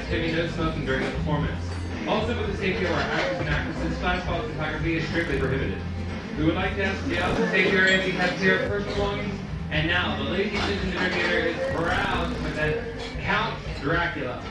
heavy no smoking during the performance. Also, for the safety of our actors and actresses, flashball photography is strictly prohibited. We would like to ask the audience to take care of you have care of personal belongings. And now, the ladies and interviewer is proud to present Count Dracula.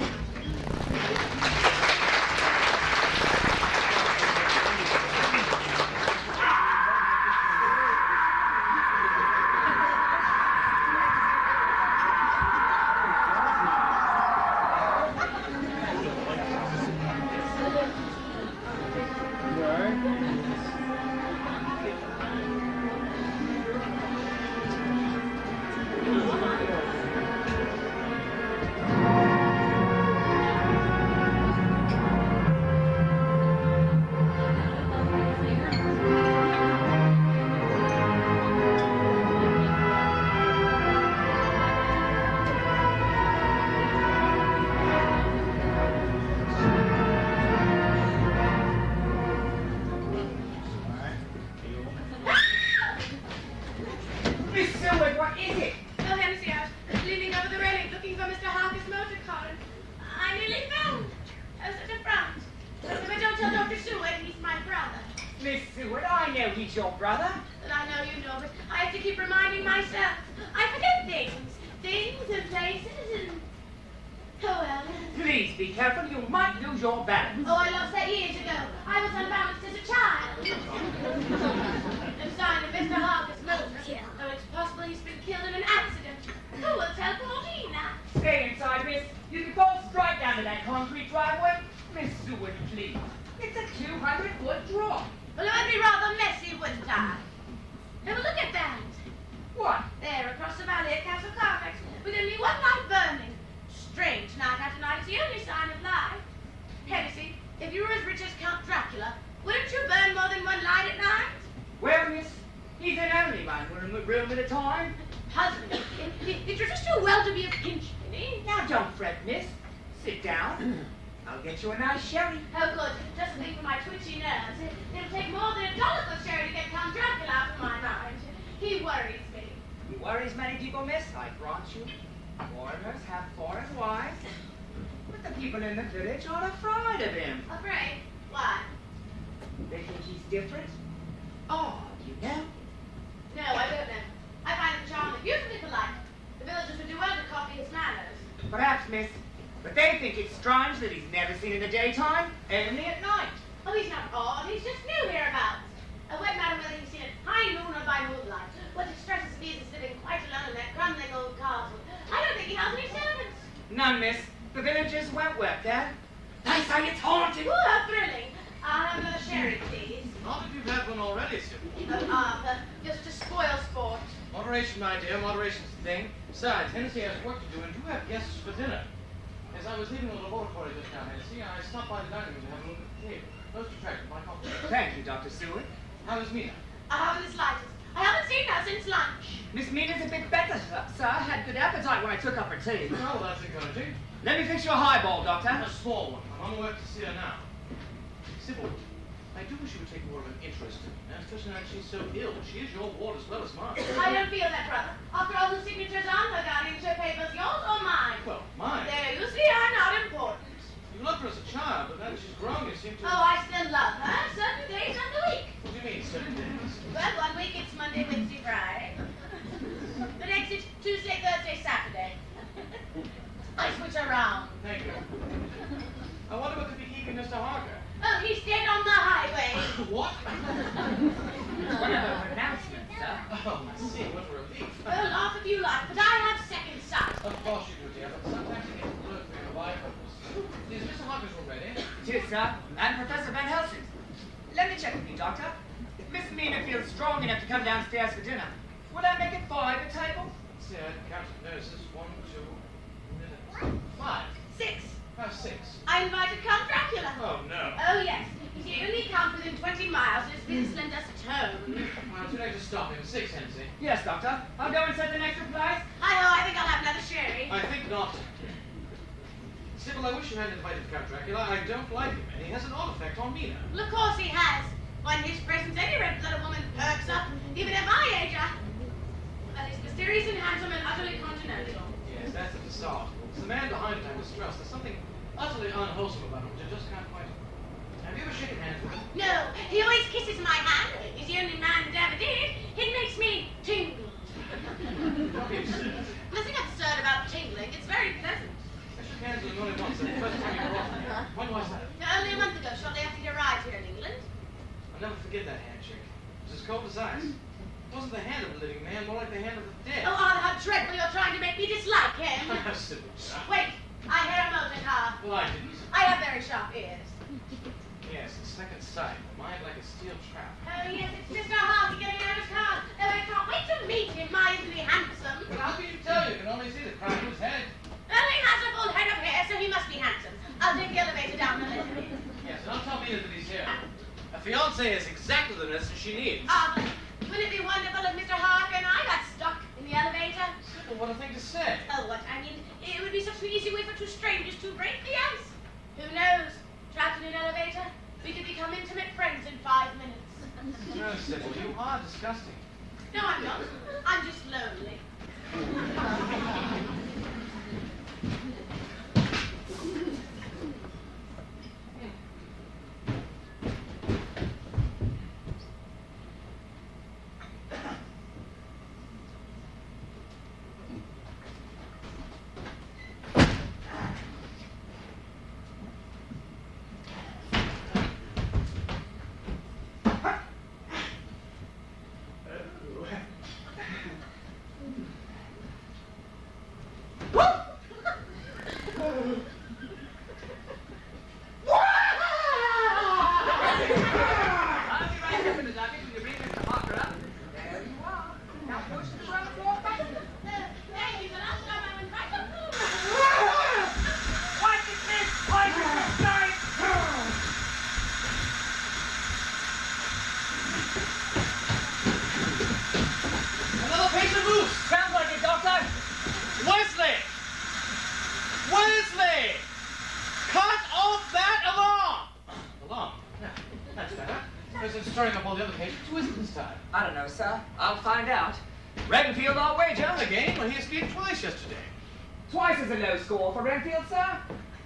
Thank you, Dr. Seward. How is Mina? I haven't the slightest. I haven't seen her since lunch. Miss Mina's a bit better, sir. Had good appetite when I took up her tea. Oh, that's encouraging. Let me fix you a highball, Doctor. A small one. I'm on the way to see her now. Sybil, I do wish you would take more of an interest in her, especially now that she's so ill. She is your ward as well as mine. I don't feel that, brother. After all the signatures on her guardianship papers, yours or mine? Well, mine. There, you see, are not important. You loved her as a child, but now that she's grown, you seem to... Oh, I still love her. Certain days of the week. What do you mean, certain days? Well, one week it's Monday, Wednesday, Friday. The next it's Tuesday, Thursday, Saturday. I switch around. Thank you. I wonder what could be keeping Mr. Harker. Oh, he's dead on the highway. What? One of her pronouncements, sir. Oh, I see. What a relief. Well, laugh if you like, but I have second sight. Of course you do, dear, but sometimes you get blurred for your life purpose. Is Mr. Harker's room ready? It is, sir. And Professor Van Helsing's. Let me check with you, Doctor. If Miss Mina feels strong enough to come downstairs for dinner, will I make it 5 at table? See, I counted nurses. 1, 2, 5. 6. Oh, 6. I invited Count Dracula. Oh, no. Oh, yes. He's the only count within 20 miles, and his visits lend us a tone. Well, too late to stop him. 6, Hennessy. Yes, Doctor. I'll go and set the next replies. Hi-ho, I think I'll have another sherry. I think not. Sybil, I wish you hadn't invited Count Dracula. I don't like him, and he has an odd effect on Mina. Well, of course he has. Why, in his presence, any red-blooded woman perks up, even at my age. But he's mysterious and handsome and utterly continental. Yes, that's the facade. It's the man behind it I mistrust. There's something utterly unwholesome about him, which I just can't quite... Have you ever shaken hands with him? No, he always kisses my hand. He's the only man that ever did. It makes me tingle. Don't be absurd. Nothing absurd about tingling. It's very pleasant. I shook hands with him only once, the first time you brought me. When was that? Only a month ago, shortly after he arrived here in England. I'll never forget that handshake. It was as cold as ice. It wasn't the hand of a living man, more like the hand of the dead. Oh, Arthur, how dreadful you're trying to make me dislike him. Simple. Wait, I hear a motor car. Well, I didn't. I have very sharp ears. Yes, the second sight. Mind like a steel trap. Oh, yes, it's Mr. Harvey getting out of his car. Oh, I can't wait to meet him. My, isn't he handsome? But how can you tell? You can only see the crown of his head. Oh, he has a full head of hair, so he must be handsome. I'll take the elevator down and let him in. Yes, and don't tell Mina that he's here. A fiancé is exactly the medicine she needs. Arthur, wouldn't it be wonderful if Mr. Harker and I got stuck in the elevator? Simple, what a thing to say. Oh, what I mean, it would be such an easy way for two strangers to break the ice. Who knows? Trapped in an elevator, we could become intimate friends in 5 minutes. No, Sybil, you are disgusting. No, I'm not. I'm just lonely. Stirring up all the other patients. Who is it this time? I don't know, sir. I'll find out. Renfield, I'll wager. Again? Well, he escaped twice yesterday. Twice is a low score for Renfield, sir.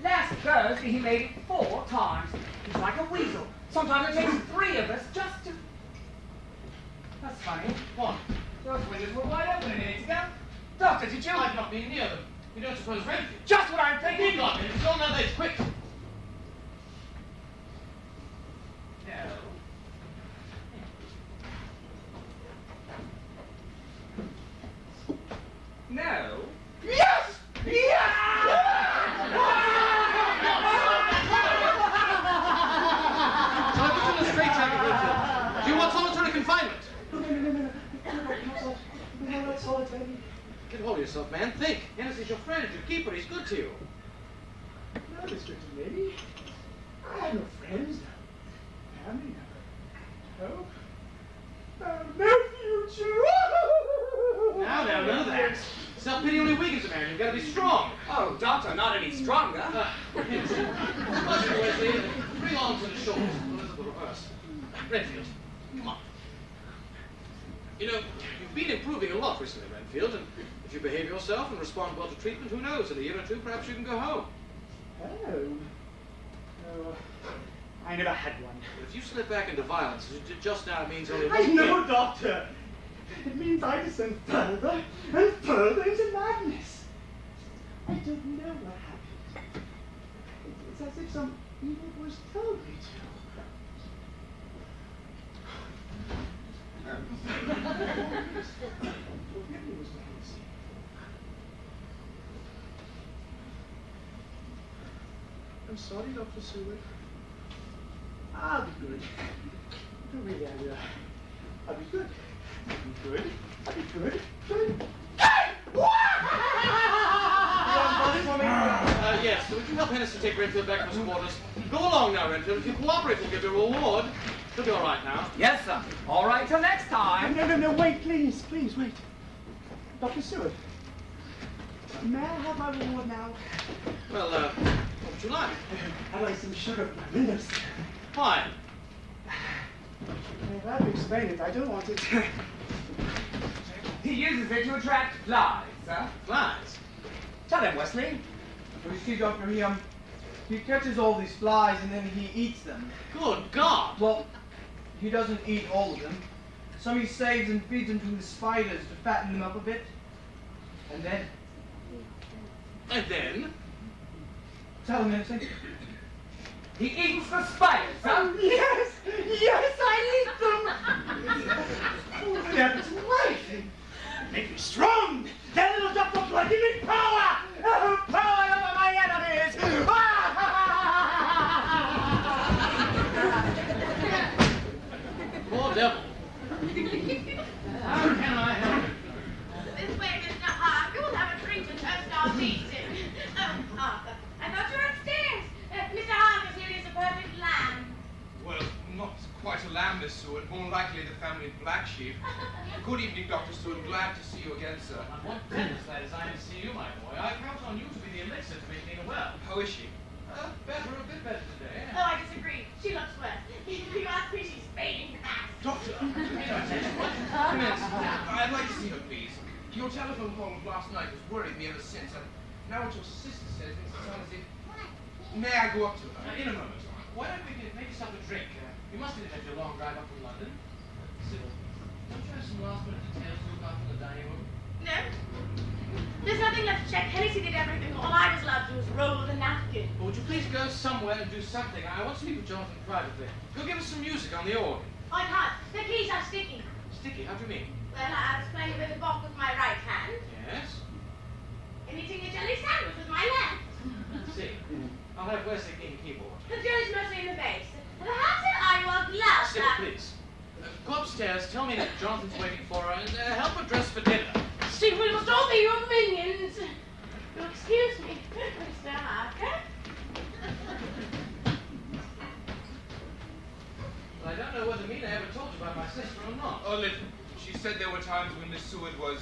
Last Thursday, he made it 4 times. He's like a weasel. Sometimes it takes 3 of us just to... That's funny. What? Those windows were wide open a minute ago. Doctor, did you... I've not been near them. You don't suppose Renfield? Just what I'm thinking. Hold on, it's gone now, this, quick! No. Yes! Yes! I'll put you in a straitjacket, Renfield. Do you want solitary confinement? No, that's solitary. Get hold of yourself, man. Think. Hennessey's your friend, your keeper. He's good to you. No, Mr. Lady. I have no friends, no family, no hope, no future. Now, none of that. Self-pity only weakens a man. You've got to be strong. Oh, Doctor, not any stronger. Yes. Suppose, Wesley, 3 arms and a short. Well, this is the reverse. Renfield, come on. You know, you've been improving a lot recently, Renfield, and if you behave yourself and respond well to treatment, who knows, in a year or 2, perhaps you can go home. Oh. No, I never had one. But if you slip back into violence, as you did just now, it means only I one know, thing. Doctor. It means I descend further and further into madness. I don't know what happened. It's as if some evil voice told me to. Forgive me, Mr. Hennessey. I'm sorry, Dr. Seward. I'll be good. No, really, I'll be good. I'll be good. I'll be good. Good. Hey! Yes, so would you help Hennessey take Renfield back to his quarters? Go along now, Renfield. If you cooperate, we'll give you a reward. He'll be all right now. Yes, sir. All right till next time. No, wait, please, wait. Dr. Seward, may I have my reward now? Well, what would you like? I'd like some sugar for my windows. Why? I have to explain it. I don't want it. He uses it to attract flies, sir. Flies. Tell him, Wesley. You see, Doctor, He catches all these flies and then he eats them. Good God! Well, he doesn't eat all of them. Some he saves and feeds them to the spiders to fatten them up a bit. And then... And then? Tell him anything. He eats the spiders, huh? Yes! Yes, I eat them! Oh, that's right! Make me strong! That little drop of blood, give me power! Power over my enemies! Poor devil. How can I help you? This way, Mr. Harker. We'll have a drink and toast our meeting. Oh, Harker, I thought you were upstairs. Mr. Harker's here is a perfect lamb. Well, not quite a lamb, Miss Seward. More likely the family black sheep. Good evening, Dr. Seward. Glad to see you again, sir. I'm one tennis that is I to see you, my boy. I count on you to be the elixir to make me well. How is she? Better, a bit better today. Oh, I disagree. She looks worse. You ask me, she's fading fast. Doctor! Miss, I'd like to see her, please. Your telephone call of last night has worried me ever since, and now what your sister says makes it sound as if... May I go up to her? In a moment. Why don't we make yourself a drink? You must have had your long drive up from London. Sybil, don't you have some last-minute details to look up in the dining room? No? There's nothing left to check. Hennessy did everything. All I was allowed to do was roll the napkin. Well, would you please go somewhere and do something? I want to speak with Jonathan privately. Go give us some music on the organ. I can't. The keys are sticky. Sticky, how do you mean? Well, I was playing a bit of bop with my right hand Yes? and eating a jelly sandwich with my left. Let's see. I'll have Wesley clean the keyboard. The jelly's mostly in the base. Perhaps I want gloves. Sybil, please. Go upstairs, tell me that Jonathan's waiting for her, and help her dress for dinner. Steve, we must all be your minions. You'll excuse me, Mr. Harker. Well, I don't know whether Mina ever told you about my sister or not. A little. She said there were times when Miss Seward was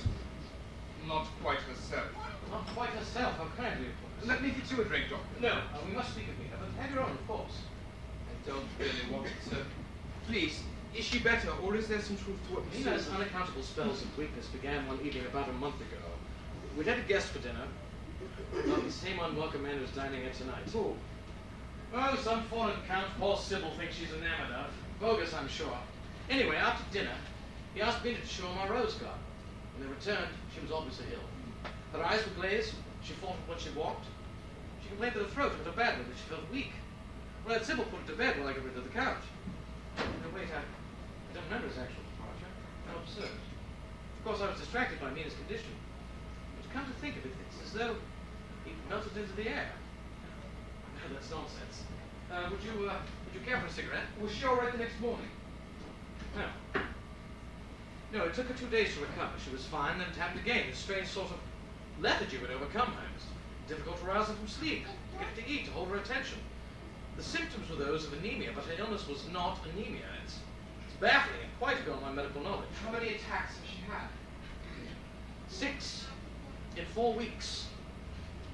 not quite herself. Not quite herself, how kindly of course. Let me get you a drink, Doctor. No, we must speak of Mina, but have your own, of course. I don't really want it, sir. Please, is she better, or is there some truth to what Miss Mina's Seward... unaccountable spells of weakness began one evening about a month ago. We'd had a guest for dinner. Not the same unwelcome man who's dining here tonight. Who? Oh, some foreign count poor Sybil thinks she's enamored of. Bogus, I'm sure. Anyway, after dinner, he asked Mina to show him our rose garden. When they returned, she was obviously ill. Her eyes were glazed, she faltered when she walked. She complained that her throat hurt her badly, that she felt weak. Well, I had Sybil put her to bed while I got rid of the couch. No, wait, I don't remember his actual departure. How absurd. Of course, I was distracted by Mina's condition. But come to think of it, it's as though he melted into the air. No, that's nonsense. Would you care for a cigarette? Was she all right the next morning? No. No, it took her 2 days to recover. She was fine, then it happened again. This strange sort of lethargy would overcome her. It was difficult to rouse her from sleep, to get her to eat, to hold her attention. The symptoms were those of anemia, but her illness was not anemia. It's baffling and quite beyond my medical knowledge. How many attacks has she had? 6 in 4 weeks.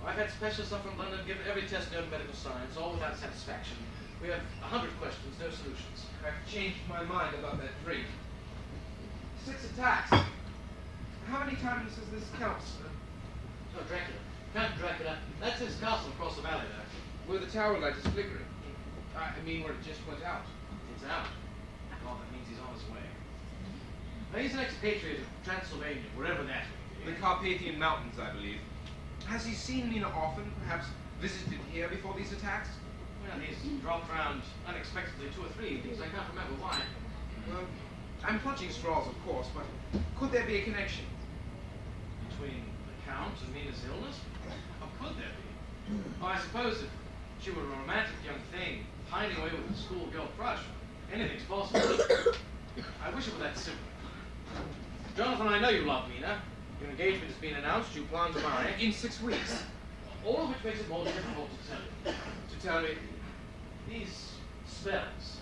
I've had specialists up from London give every test known in medical science, all without satisfaction. We have 100 questions, no solutions. I've changed my mind about that drink. 6 attacks. How many times does this count, sir? Oh, Dracula. Count Dracula. That's his castle across the valley there. Where the tower light is flickering. I mean where it just went out. It's out. Oh, that means he's on his way. Now, he's an expatriate of Transylvania, wherever that may The be. Carpathian Mountains, I believe. Has he seen Mina often? Perhaps visited here before these attacks? Well, he's dropped round unexpectedly 2 or 3 evenings. I can't remember why. Well, I'm clutching straws, of course, but could there be a connection? Between the Count and Mina's illness? How could there be? Oh, I suppose if she were a romantic young thing, hiding away with a schoolgirl crush, anything's possible. I wish it were that simple. Jonathan, I know you love Mina. Your engagement has been announced. You plan to marry. In 6 weeks. All of which makes it more difficult to tell you. To tell me, These spells,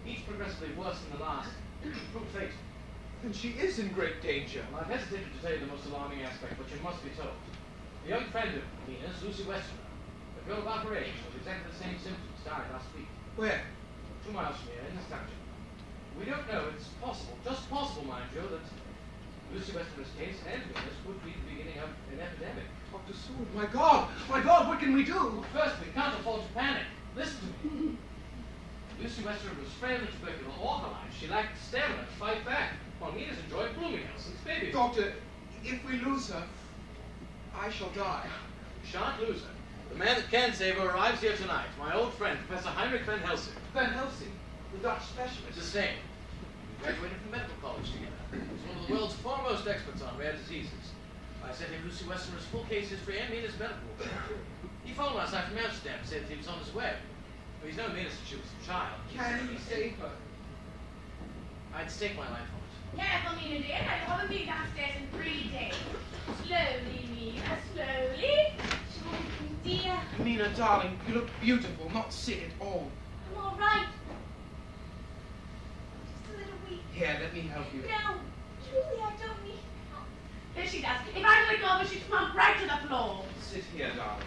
each progressively worse than the last, prove fatal. then she is in great danger. Well, I've hesitated to tell you the most alarming aspect, but you must be told. A young friend of Mina's, Lucy Westerner, a girl about her age, with exactly the same symptoms, died last week. Where? 2 miles from here, in this township. We don't know, it's possible, just possible, mind you, that Lucy Westerner's case and Mina's could be the beginning of an epidemic. Dr. Seward, my God, what can we do? First, we can't afford to panic. Listen to me. Lucy Western was frail and tubercular all her life. She lacked stamina to fight back. While Mina's enjoyed Bloomingdale since baby. Doctor, if we lose her, I shall die. You shan't lose her. The man that can save her arrives here tonight. My old friend, Professor Heinrich Van Helsing. Van Helsing, the Dutch specialist. The same. We graduated from medical college together. He's one of the world's foremost experts on rare diseases. I sent him Lucy Westerner's full case history and Mina's medical report. He phoned last night from Amsterdam to say that he was on his way. But he's known Mina since she was a child. Can he save her? I'd stake my life on it. Careful, Mina dear. I haven't been downstairs in 3 days. Slowly, Mina, slowly. Dear, Mina, darling, you look beautiful, not sick at all. I'm all right. Just a little weak. Here, let me help you. No, truly, I don't need help. There she does. If I let go of her, she'd plump right to the floor. Sit here, darling.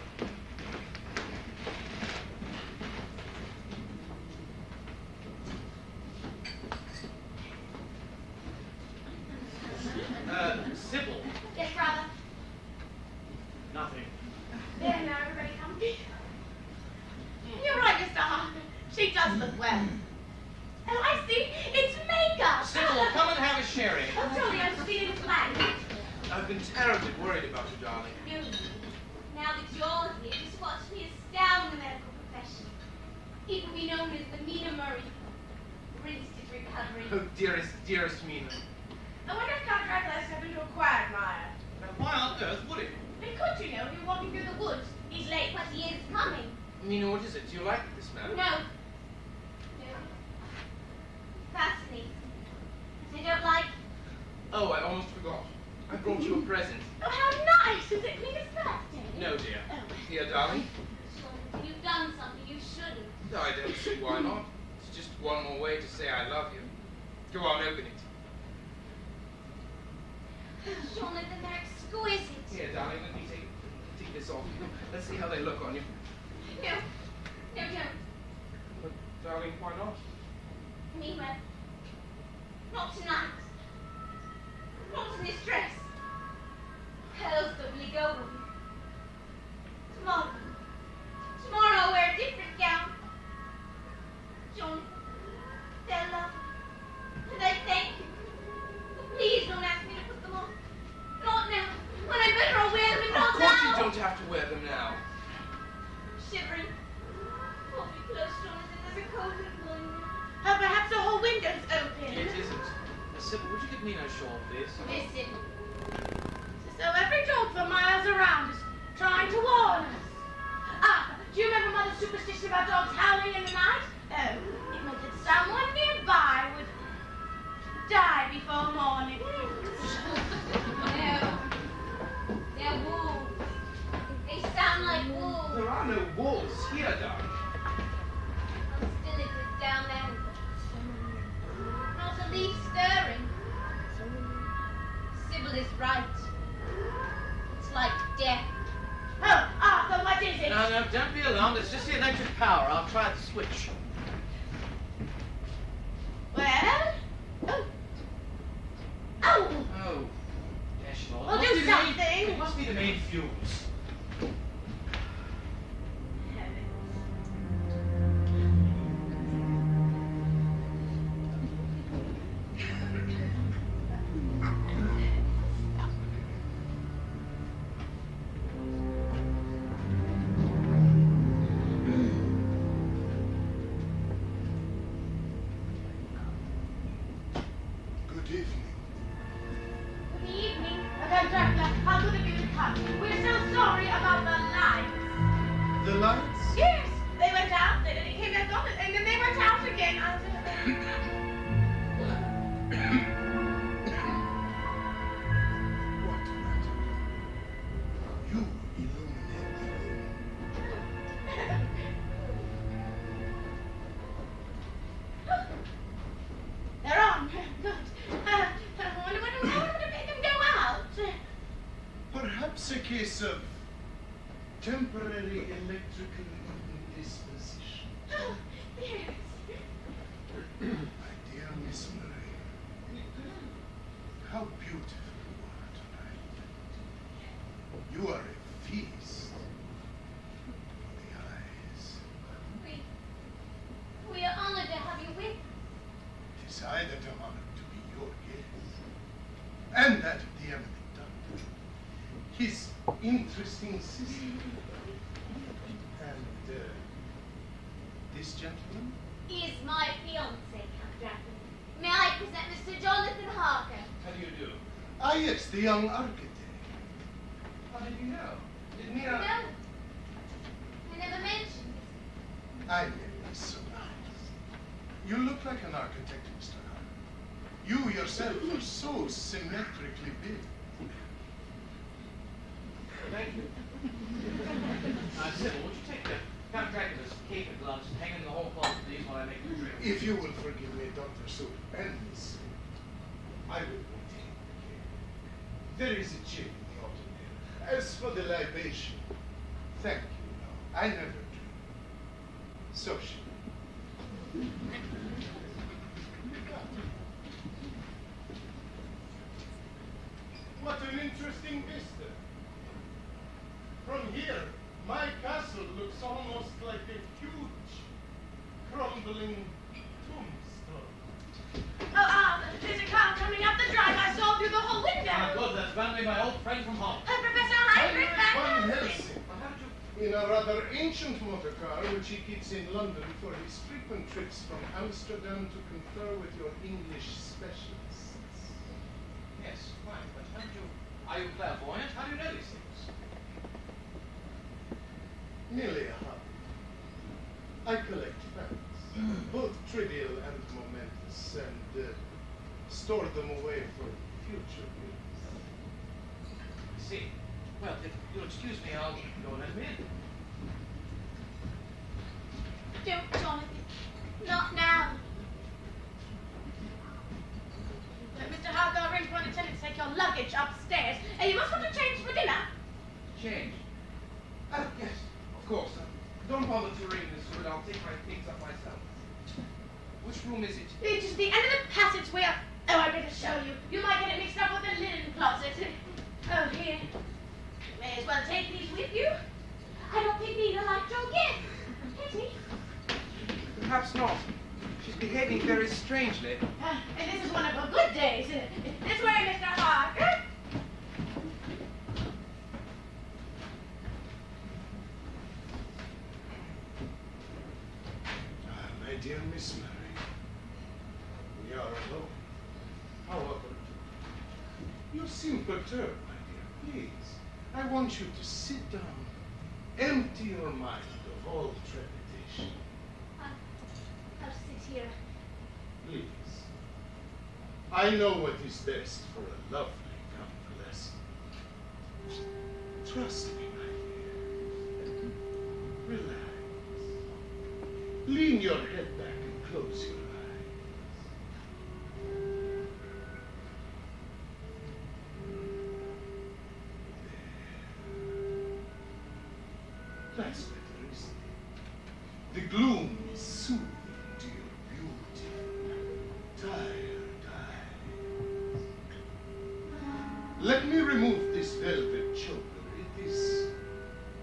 Sybil. Yes, brother. Nothing. There now, everybody come. You're right, Mr. Harper. She does look well. Oh, I see. It's makeup. Sybil, come and have a sherry. Oh, Johnny, I'm seeing blank. I've been terribly worried about you, darling. No. Now that you're here, just watch me astound the medical profession. It will be known as the Mina Murray for instant recovery. Oh, dearest Mina. I wonder if Count Dracula has happened to a quagmire. Now, why on earth would it? But could you know if you're walking through the woods? He's late, but he is coming. Mina, what is it? Do you like this man? No. No. Fascinating. I don't like. Oh, I almost forgot. I brought you a present. Oh, how nice! Is it Mina's birthday? No, dear. Oh. Here, darling. Sean, you've done something you shouldn't. No, I don't see why not. It's just one more way to say I love you. Go on, open it. Jonathan, they're exquisite. Here, darling, let me take this off. Let's see how they look on you. No. No, don't. But, darling, why not? Mina. Not tonight. Not in this dress. Pearls don't really go with you. Tomorrow. Tomorrow I'll wear a different gown. Jonathan, they're lovely. And I thank you. But please don't ask me to put them on. Not now. When I'm better, I'll wear them, and Of not course now. you don't have to wear them now. Shivering. Hold me close, Jonathan. There's a cold wind blowing now. Perhaps the whole window's open. It isn't. Sybil, would you give Mina a shawl, please? Listen. So every dog for miles around is trying to warn us. Ah, do you remember Mother's superstition about dogs howling in the night? Oh, it meant that someone nearby would die before morning. No. They're wolves. They sound like wolves. There are no wolves here, darling. Hostility down there. Not a leaf stirring. Sybil is right. It's like death. Oh, Arthur, what is it? No, don't be alarmed. It's just the electric power. I'll try the switch. Well? Oh. Oh! Oh. Yes, Lord. Well, It must do be the main- something. It must be the main fuse. Good evening. Good evening. Madame Dracula, how good of you to come. We're so sorry about the lights. The lights? Yes, they went out, and then they came back on, and then they went out again. What matter? You illuminate the room. They're on. Good. I wonder what would have made them go out. Perhaps a case of temporary electrical indisposition. Oh, yes. My dear Miss Murray, how beautiful you are tonight. You are a am honored to be your guest. And that of the eminent doctor. His interesting sister. And this gentleman? He is my fiancé, Count Dracula. May I present Mr. Jonathan Harker? How do you do? Ah, yes, the young architect. How did you know? Did No. Mina... I never mentioned it. I may be surprised. You look like an architect, Mr. Harker. You yourself are so symmetrically built. Thank you. Sybil, would you take the Count Dracula's cape and gloves and hang in the hall closet, please, while I make the drink? If you will forgive me, Dr. Sewell, and Miss Smith, I will maintain the care. There is a chill in the autumn air. As for the libation, thank you, no, I never drink. Social. What an interesting vista. From here, my castle looks almost like a huge, crumbling tombstone. There's a car coming up the drive. I saw through the whole window. Ah, good, that's Vanley, my old friend from home. Professor Heinrich Van Van Helsing, Well, how did you... in a rather ancient motor car which he keeps in London for his frequent trips from Amsterdam to confer with your English specialists. Yes, fine, but how did you... Are you clairvoyant? How do you know these things? Merely a hobby. I collect facts, both trivial and momentous, and store them away for future use. I see. Well, if you'll excuse me, I'll go and let him in. Don't, Jonathan. Not now. Mr. Harker, arrange for an attendant to take your luggage upstairs. You must want to change for dinner. Change? Yes, of course. Don't bother to ring, Miss Wood. I'll take my things up myself. Which room is it? It's just the end of the passageway up. Oh, I better show you. You might get it mixed up with the linen closet. Oh, here. You may as well take these with you. I don't think Mina liked your gift. Pity. Perhaps not. She's behaving very strangely. And this is one of her good days. This way, Mr. Harker. My dear Miss Mary, we are alone. However, you seem perturbed, my dear. Please, I want you to sit down. Empty your mind of all trepidation. I'll sit here. Please. I know what is best for a lovely convalescent. Trust me, my dear. Relax. Lean your head back and close your eyes. There. That's better, isn't it? The gloom is soothing to your beauty. Tired eyes. Let me remove this velvet choker. It is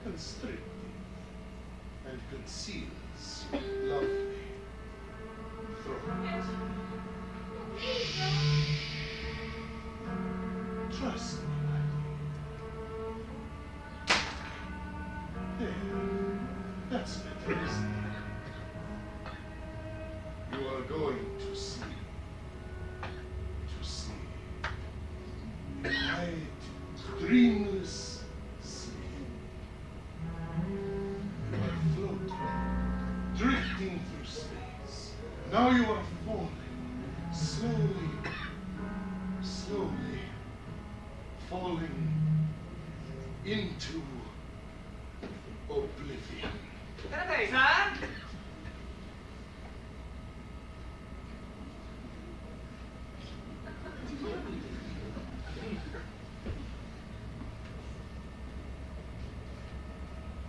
constricting and conceals your lovely throat. Trust me, my dear. There. That's better, isn't it? You are going to sleep. To sleep. Light, dreamless sleep. You are floating, drifting through space. Now you are falling, slowly, slowly, falling into oblivion. Hey, son.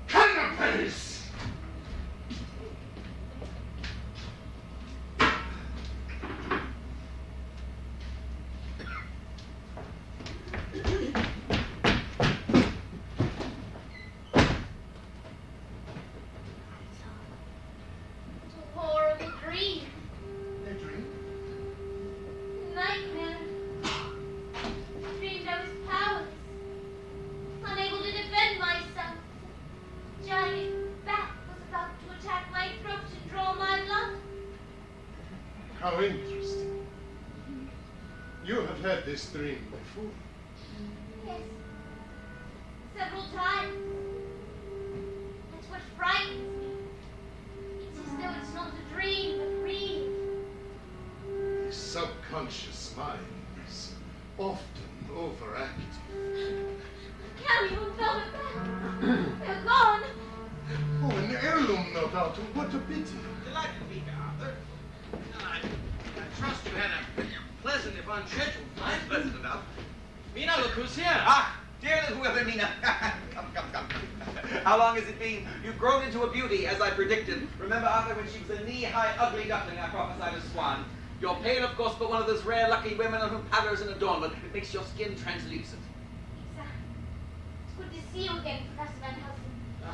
Canapes! You have had this dream before. Yes. Several times. That's what frightens me. It's as though it's not a dream, but real. The subconscious mind is often overactive. Carry on, Father, back. They're gone. Oh, an heirloom, no doubt. What a pity. Delighted to meet you, Arthur. I trust you had a pleasant, if unscheduled night. Pleasant enough. Mina, look who's here. Ah, dear little whoever, Mina. Come. How long has it been? You've grown into a beauty, as I predicted. Remember, Arthur, when she was a knee-high, ugly duckling, I prophesied a swan. You're pale, of course, but one of those rare, lucky women on whom powder is an adornment. It makes your skin translucent. It's good to see you again, Professor Van Helsing.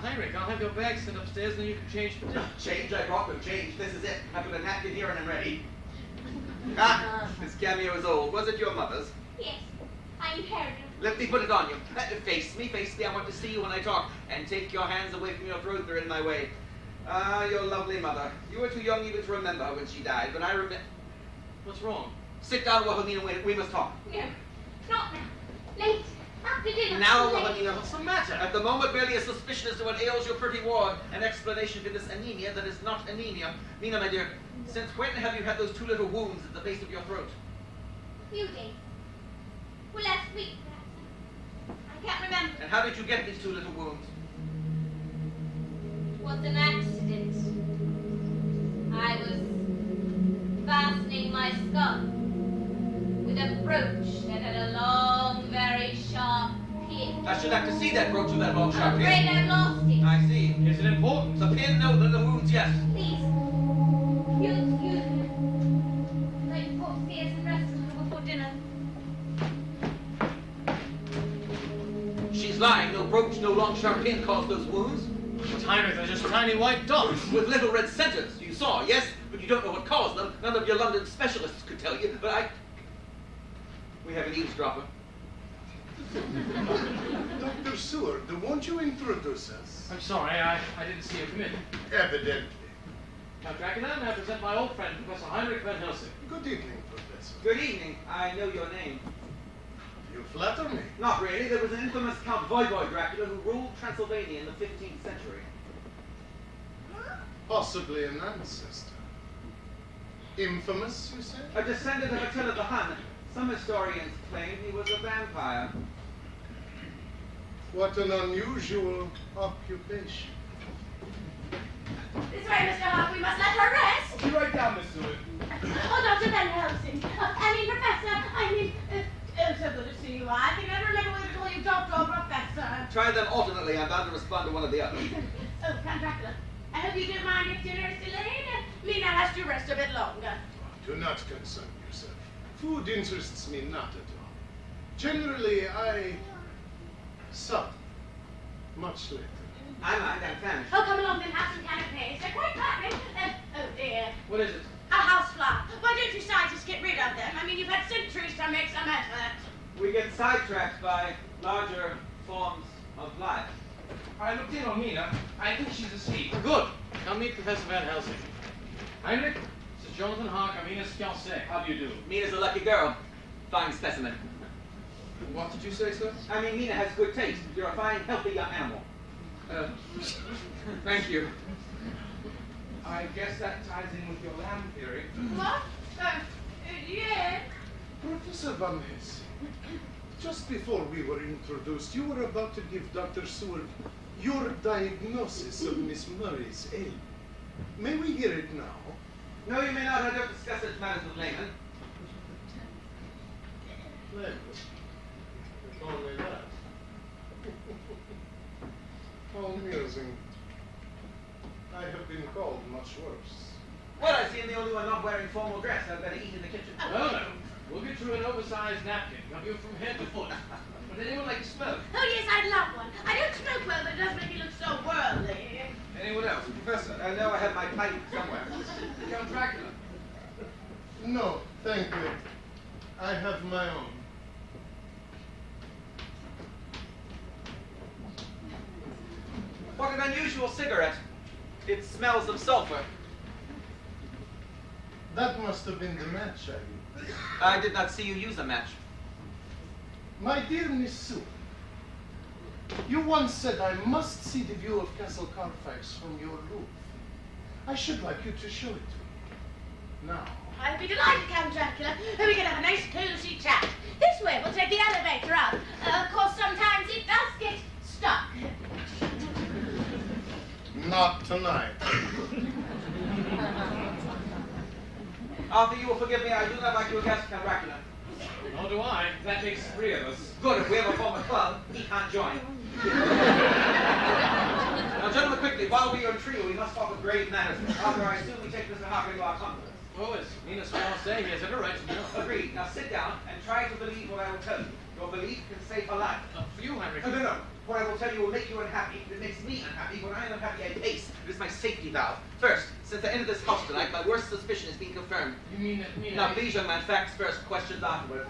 Heinrich, I'll have your bag sent upstairs and then you can change for dinner. Change? I brought no change. This is it. I've got a napkin here and I'm ready. Ah, this cameo is old. Was it your mother's? Yes, I inherited it. Let me put it on you. Face me. I want to see you when I talk. And take your hands away from your throat. They're in my way. Ah, your lovely mother. You were too young even to remember her when she died, but I remember. What's wrong? Sit down, Wilhelmina. We must talk. No, not now. Later, after dinner. Now, later. Wilhelmina. What's the matter? At the moment, merely a suspicion as to what ails your pretty ward. An explanation for this anemia that is not anemia. Mina, my dear, since when have you had those two little wounds at the base of your throat? A few days. Well, last week, perhaps. I can't remember. And how did you get these two little wounds? It was an accident. I was fastening my skull with a brooch that had a long, very sharp pin. I should like to see that brooch with that long sharp I'm afraid pin. I've lost it. I see. Is it important? The pin, no, the wounds, yes. Please, you excuse me. I'd like to go upstairs and rest a little before dinner. She's lying. No brooch, no long sharp pin caused those wounds. But Heinrich, they're just tiny white dots. With little red centers, you saw, yes? But you don't know what caused them. None of your London specialists could tell you, but we have an eavesdropper. Dr. Seward, won't you introduce us? I'm sorry, I didn't see you come in. Evidently. Now, Dracula, may I present my old friend, Professor Heinrich Van Helsing. Good evening, Professor. Good evening. I know your name. You flatter me. Not really. There was an infamous Count Voivod Dracula who ruled Transylvania in the 15th century. Possibly an ancestor. Infamous, you say? A descendant of Attila the Hun. Some historians claim he was a vampire. What an unusual occupation. This way, Mr. Hart, we must let her rest. Be right down, Miss Seward. Oh, Dr. Van Helsing. Professor, so good to see you. I think I remember we were calling you Doctor or Professor. Try them alternately. I'm bound to respond to one or the other. Oh, Count Dracula, I hope you don't mind if dinner is delayed. Mina has to rest a bit longer. Do not concern yourself. Food interests me not at all. Generally, I sup much later. I mind. I'm famished. Oh, come along then, have some canapes. They're quite perfect. Oh dear. What is it? A housefly. Why don't you scientists get rid of them? I mean, you've had centuries to make some effort. We get sidetracked by larger forms of life. I looked in on Mina. I think she's asleep. Good. Now meet Professor Van Helsing. Heinrich, this is Jonathan Hark. I'm Mina's fiancé. How do you do? Mina's a lucky girl. Fine specimen. What did you say, sir? I mean, Mina has good taste. You're a fine, healthy young animal. Thank you. I guess that ties in with your lamb theory. What? Yeah. Professor Van Helsing, just before we were introduced, you were about to give Dr. Seward your diagnosis of Miss Murray's ailment. May we hear it now? No, you may not. I don't discuss such matters with laymen. Layman? If only that. How amusing. I have been called much worse. Well, I see I'm the only one not wearing formal dress. I'd better eat in the kitchen. No. We'll get you an oversized napkin. Cover you from head to foot. Would anyone like to smoke? Oh, yes, I'd love one. I don't smoke well, but it does make me look so worldly. Anyone else? Professor? No, I have my pipe somewhere. Count Dracula. No, thank you. I have my own. What an unusual cigarette. It smells of sulfur. That must have been the match I used. I did not see you use a match. My dear Miss Sue, you once said I must see the view of Castle Carfax from your roof. I should like you to show it to me. Now. I'd be delighted, Count Dracula. And we can have a nice cozy chat. This way, we'll take the elevator up. Of course, sometimes it does get stuck. Not tonight. Arthur, you will forgive me, I do not like your guest, Count Dracula. Nor do I. That makes 3 of us. Good, if we ever form a club, he can't join. Now, gentlemen, quickly, while we are in trio, we must talk of grave matters. Arthur, I assume we take Mr. Harker to our confidence. Oh, as Mina's fiancé, he has every right to know. Agreed. Now sit down and try to believe what I will tell you. Your belief can save a life. For you, Heinrich. No. What I will tell you will make you unhappy. If it makes me unhappy, when I am unhappy, I pace. It is my safety valve. First, since I entered this house tonight, my worst suspicion is being confirmed. You mean that Mina... Now, please, young man, facts first, questions afterwards.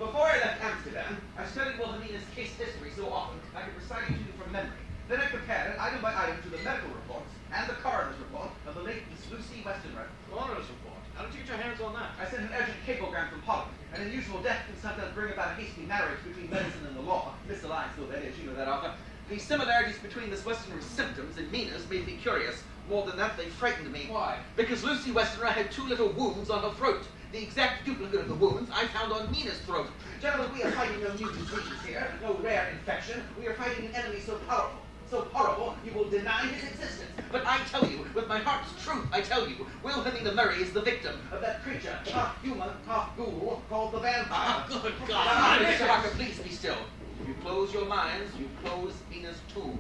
Before I left Amsterdam, I studied Wilhelmina's case history so often I could recite it to you from memory. Then I compared it item by item to the medical reports and the coroner's report of the late Miss Lucy Westenra. Coroner's report. How did you get your hands on that? I sent an urgent cablegram from Holland. An unusual death can sometimes bring about a hasty marriage between medicine and the law. Misalliance, though that is, you know that, Arthur. The similarities between Miss Westenra's symptoms and Mina's made me curious. More than that, they frightened me. Why? Because Lucy Westenra had 2 little wounds on her throat. The exact duplicate of the wounds I found on Mina's throat. Gentlemen, we are fighting no new disease here, no rare infection. We are fighting an enemy so powerful, so horrible, you will deny his existence. But I tell you, with my heart's truth, I tell you, Wilhelmina Murray is the victim of that creature, half human, half ghoul, called the vampire. Oh, good Now, God. Mr. Harker, please be still. If you close your minds, you close Mina's tomb.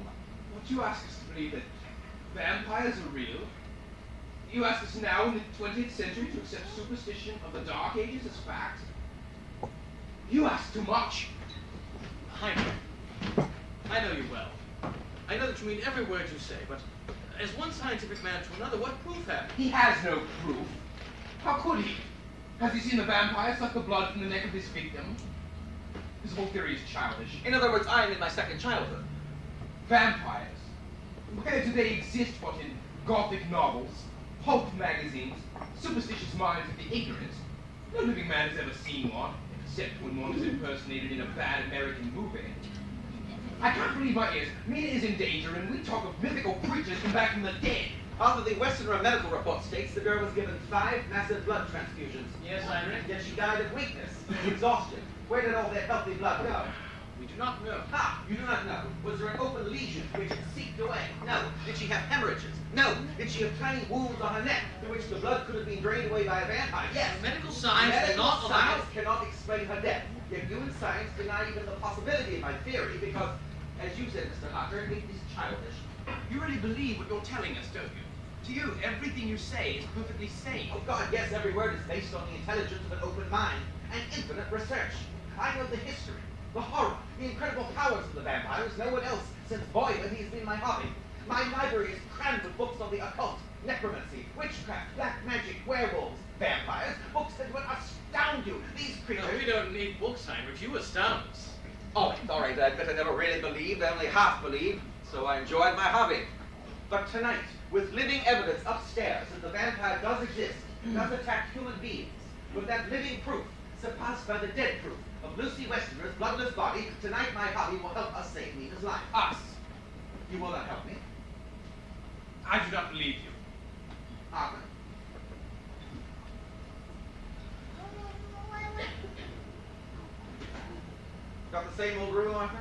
What you ask us to believe that vampires are real? You ask us now in the 20th century to accept superstition of the Dark Ages as fact? You ask too much. Heinrich, I know you well. I know that you mean every word you say, but as one scientific man to another, what proof have you? He has no proof. How could he? Has he seen the vampire suck the blood from the neck of his victim? His whole theory is childish. In other words, I am in my second childhood. Vampires. Where do they exist but in Gothic novels, pulp magazines, superstitious minds of the ignorant? No living man has ever seen one, except when one is impersonated in a bad American movie. I can't believe my ears. Mina is in danger, and we talk of mythical creatures come back from the dead. After the Westenra medical report states the girl was given 5 massive blood transfusions. Yes, Heinrich? Yet she died of weakness, exhaustion. Where did all that healthy blood go? We do not know. Ah, you do not know. Was there an open lesion which it seeped away? No. Did she have hemorrhages? No. Did she have tiny wounds on her neck through which the blood could have been drained away by a vampire? Yes. Medical science Medical cannot allow... science cannot explain her death. Yet you in science deny even the possibility of my theory because, as you said, Mr. Harker, it is childish. You really believe what you're telling us, don't you? To you, everything you say is perfectly sane. Oh God, yes, every word is based on the intelligence of an open mind and infinite research. I know the history, the horror, the incredible powers of the vampires. No one else, since boyhood, he has been my hobby. My library is crammed with books on the occult, necromancy, witchcraft, black magic, werewolves, vampires, books that would astound you. These creatures... No, we don't need books, Heinrich. You astound us. Oh, all right, I admit I never really believed, I only half believed, so I enjoyed my hobby. But tonight, with living evidence upstairs that the vampire does exist, does attack human beings, with that living proof, surpassed by the dead proof of Lucy Westenra's bloodless body, tonight my hobby will help us save Mina's life. Us. You will not help me. I do not believe you. Arthur. Got the same old rule, Arthur?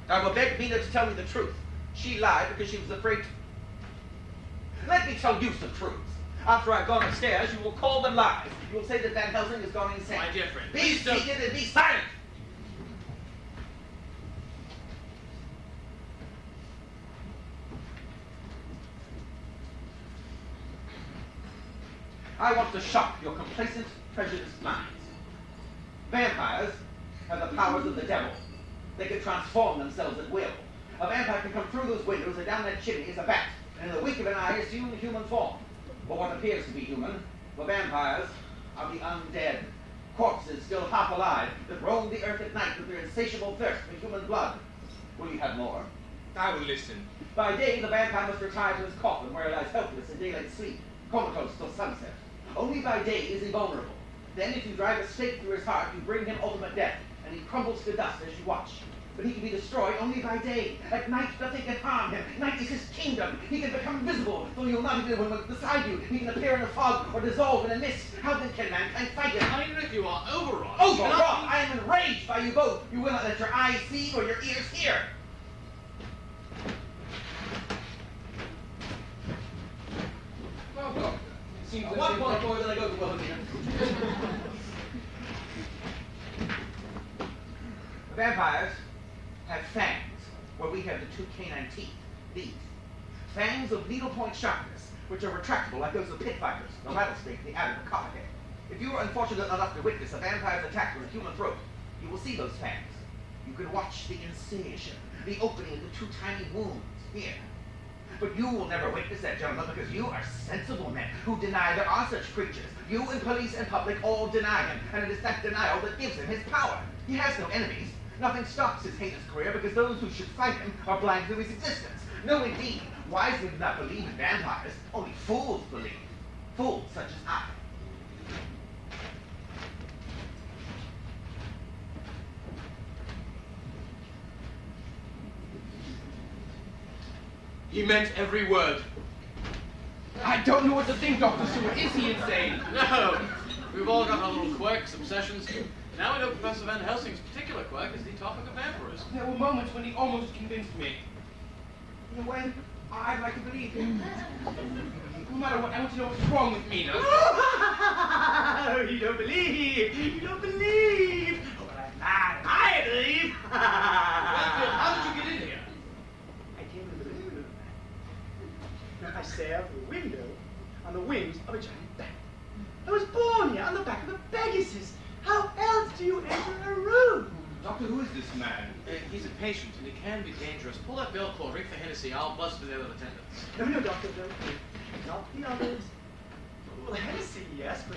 I will beg Mina to tell me the truth. She lied because she was afraid to... Let me tell you some truths. After I've gone upstairs, you will call them lies. You will say that Van Helsing has gone insane. My dear friend, Be please don't... seated and be silent! I want to shock your complacent, prejudiced minds. Vampires have the powers of the devil. They can transform themselves at will. A vampire can come through those windows and down that chimney as a bat, and in the wink of an eye assume human form. Or what appears to be human. The vampires are the undead. Corpses still half alive that roam the earth at night with their insatiable thirst for human blood. Will you have more? I will listen. By day, the vampire must retire to his coffin where he lies helpless in daylight sleep, comatose till sunset. Only by day is he vulnerable. Then if you drive a stake through his heart, you bring him ultimate death, and he crumbles to dust as you watch. But he can be destroyed only by day. At night, nothing can harm him. Night is his kingdom. He can become invisible, though you'll not even look beside you. He can appear in a fog or dissolve in a mist. How then can mankind fight him? Heinrich, you are overwrought. Overwrought! I am enraged by you both. You will not let your eyes see or your ears hear. Well, Doctor, it seems At as what if- point more than I go to Woodbridge? Vampires have fangs, where we have the two canine teeth. These. Fangs of needlepoint sharpness, which are retractable like those of pit vipers, the rattlesnake, the adder, the copperhead. If you are unfortunate enough to witness a vampire's attack with a human throat, you will see those fangs. You can watch the incision, the opening of the two tiny wounds here. But you will never witness that, gentlemen, because you are sensible men who deny there are such creatures. You and police and public all deny him, and it is that denial that gives him his power. He has no enemies. Nothing stops his heinous career because those who should fight him are blind to his existence. No, indeed. Wise men do not believe in vampires. Only fools believe. Fools such as I. He meant every word. I don't know what to think, Dr. Seward. Is he insane? No. We've all got our little quirks, obsessions. Now we know Professor Van Helsing's particular quirk is the topic of vampirism. There were moments when he almost convinced me. In a way, I'd like to believe him. No matter what, I want to know what's wrong with Mina. Oh, you don't believe! You don't believe! Oh, but I'm not. I believe! Renfield, how did you get in here? I came in the balloon. I sailed through a window on the wings of a giant bat. I was born here on the back of a Pegasus. How else do you enter a room? Doctor, who is this man? He's a patient, and he can be dangerous. Pull that bill cord, ring for Hennessy. I'll buzz for the other attendants. No, doctor, don't. Not the others. Well, Hennessy, yes, but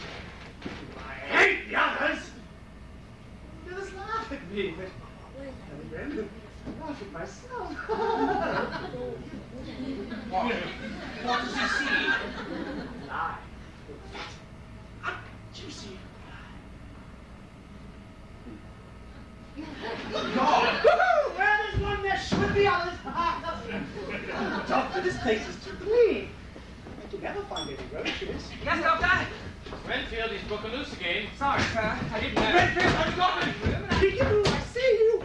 I hate the others! You just laugh at me, but then I laugh at myself. What does he see? Lie. A juicy God! woohoo! Where there's one, there should be others. Doctor, this place is too clean. I can never find any roaches. Yes, Doctor? Renfield, he's broken loose again. Sorry, sir. I didn't know. Redfield, I've got him! Peekaboo, I see you!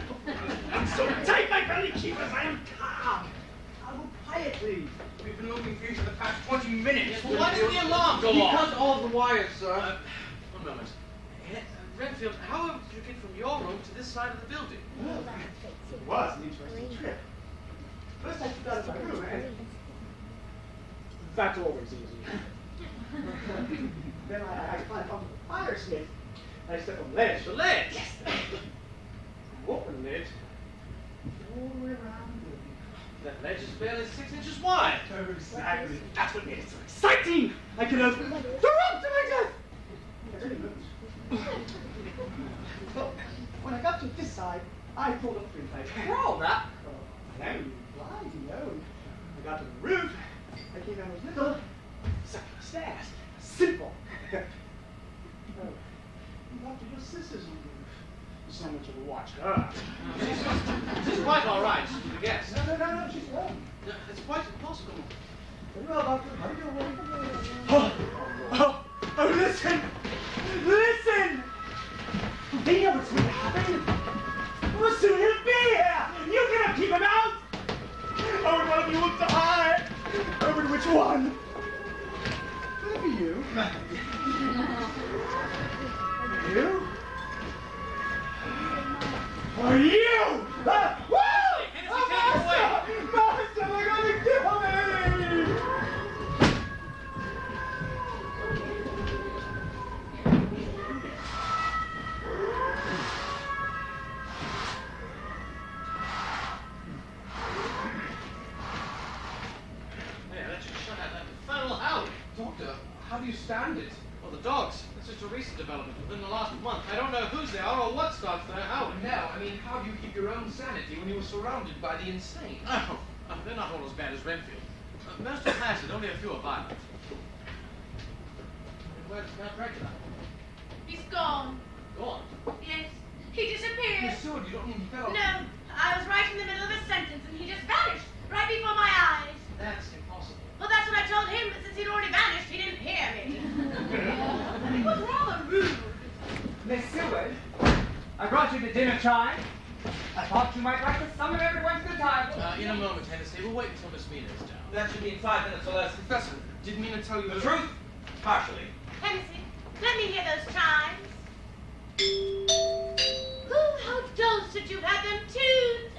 I'm so tight, my belly keepers, I am calm. I will quietly. We've been looking for you for the past 20 minutes. Well, why did the alarm go off? Because all the wires, sir. One moment. Renfield, how did you get from your room to this side of the building? Well, it was an interesting trip. First I stood out of my room, and that's always easy. Then I climbed onto the fire escape, and I stepped on the ledge. The ledge? Yes! Open the ledge, all the way around the building. That ledge is barely 6 inches wide. Oh, exactly. That's what made it so exciting! I could have thrown up to my death! I really moved. Well, when I got to this side, I pulled up through my Crawled up. I am blind, you know. I got to the roof. I came down those little circular stairs. Simple. Oh, Doctor, your sister's on the roof. So much of a watch her. She's quite all right. She's a guest. No, she's wrong. No, it's quite impossible. Very well, Doctor. How do you away? Oh, listen! Listen! They know what's going to happen. Well, soon he'll be here. You cannot keep him out. Oh, and one of you will die. Oh, and which one? Could it be you? You? Or you? Woo! Hennessy, take it away. Master, they're going to kill me! Yeah, that should shut out that infernal howl. Doctor, how do you stand it? Well, the dogs, That's such a recent development within the last month. I don't know who's there or what starts there, how. No, I mean, how do you keep your own sanity when you are surrounded by the insane? Oh, they're not all as bad as Renfield. Most are placid, only a few are violent. And where's Count Dracula? He's gone. Gone. Yes. He disappeared. You should, you don't need help. No, I was right in the middle of a sentence and he just vanished right before my eyes. That's impossible. Well, that's what I told him, but since he'd already vanished, he didn't hear me. It was rather rude. Miss Seward, I brought you the dinner chime. I thought you might like to summon everyone to the table. In a moment, Hennessy. We'll wait until Miss Mina is down. That should be in 5 minutes or less. Professor, did Mina tell you The truth? Partially. Hennessy, let me hear those chimes. Ooh, how dulcet you've had them tuned.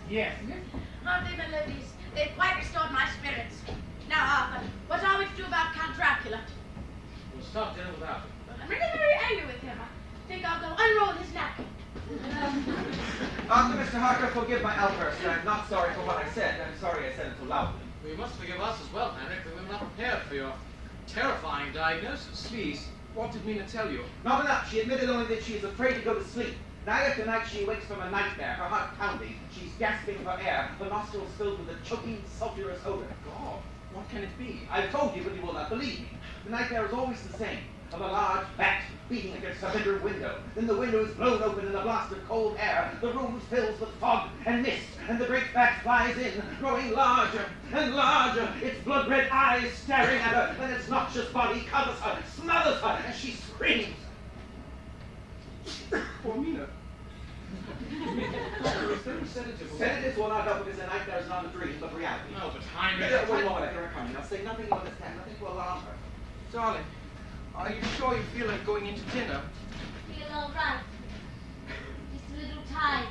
Yes, miss. Aren't they melodies? They've quite restored my spirits. Now, Arthur, what are we to do about Count Dracula? We'll stop dinner without him. I'm really very angry with him. I think I'll go unroll his napkin. After Mr. Harker, forgive my outburst. I'm not sorry for what I said. I'm sorry I said it so loudly. Well, you must forgive us as well, Henrik, that we were not prepared for your terrifying diagnosis. Please, what did Mina tell you? Not enough. She admitted only that she is afraid to go to sleep. Night after night she wakes from a nightmare, her heart pounding. She's gasping for air, her nostrils filled with a choking, sulphurous odor. God, what can it be? I've told you, but you will not believe me. The nightmare is always the same. Of a large bat beating against a bedroom window. Then the window is blown open in a blast of cold air. The room fills with fog and mist, and the great bat flies in, growing larger and larger, its blood-red eyes staring at her, and its noxious body covers her, smothers her, and she screams. Poor Mina. Is there a sedative? Sedatives will not help because the nightmare is not a dream, but reality. No, but Heinrich... One moment, I hear her coming. I'll say nothing you understand, nothing to alarm her. Darling, are you sure you feel like going into dinner? Feel all right. Just a little tired.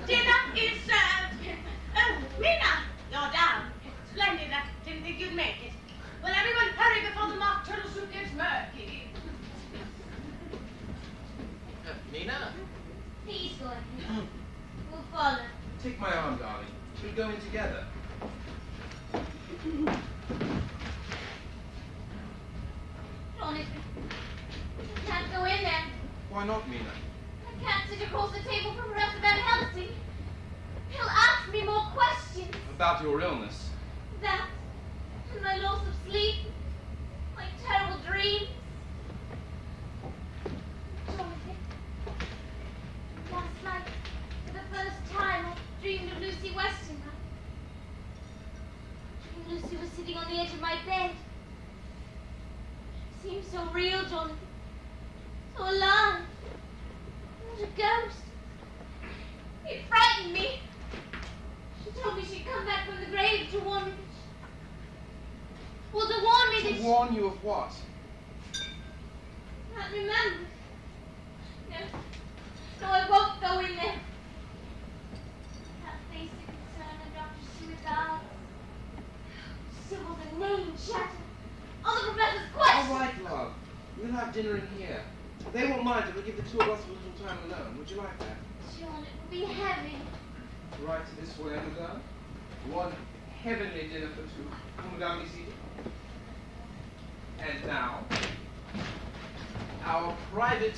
Dinner is served. Oh, Mina, you're down. Splendid. I didn't think you'd make it. Well, everyone hurry before the mock turtle soup gets murky. Mina? Please go ahead. We'll follow. Take my arm, darling. We'll go in together. Jonathan, you can't go in there. Why not, Mina? I can't sit across the table from Professor Van Helsing. He'll ask me more questions. About your illness. That, and my loss of sleep, my terrible dreams. Jonathan, last night, for the first time, I dreamed of Lucy Weston. I dreamed Lucy was sitting on the edge of my bed. It seemed so real, Jonathan. So alive. Not a ghost. It frightened me. She told me she'd come back from the grave to warn me that to warn me that To warn you of what? I can't remember. No, I won't go in there. That face of concern in Dr. Stewart's eyes. Sybil's a name shattered. All the professor's All questions. right, love. We'll have dinner in here. They won't mind if we give the two of us a little time alone. Would you like that? John, it will be heavy. Right this way, madame. One heavenly dinner for two. Will madame be seated? And now, our private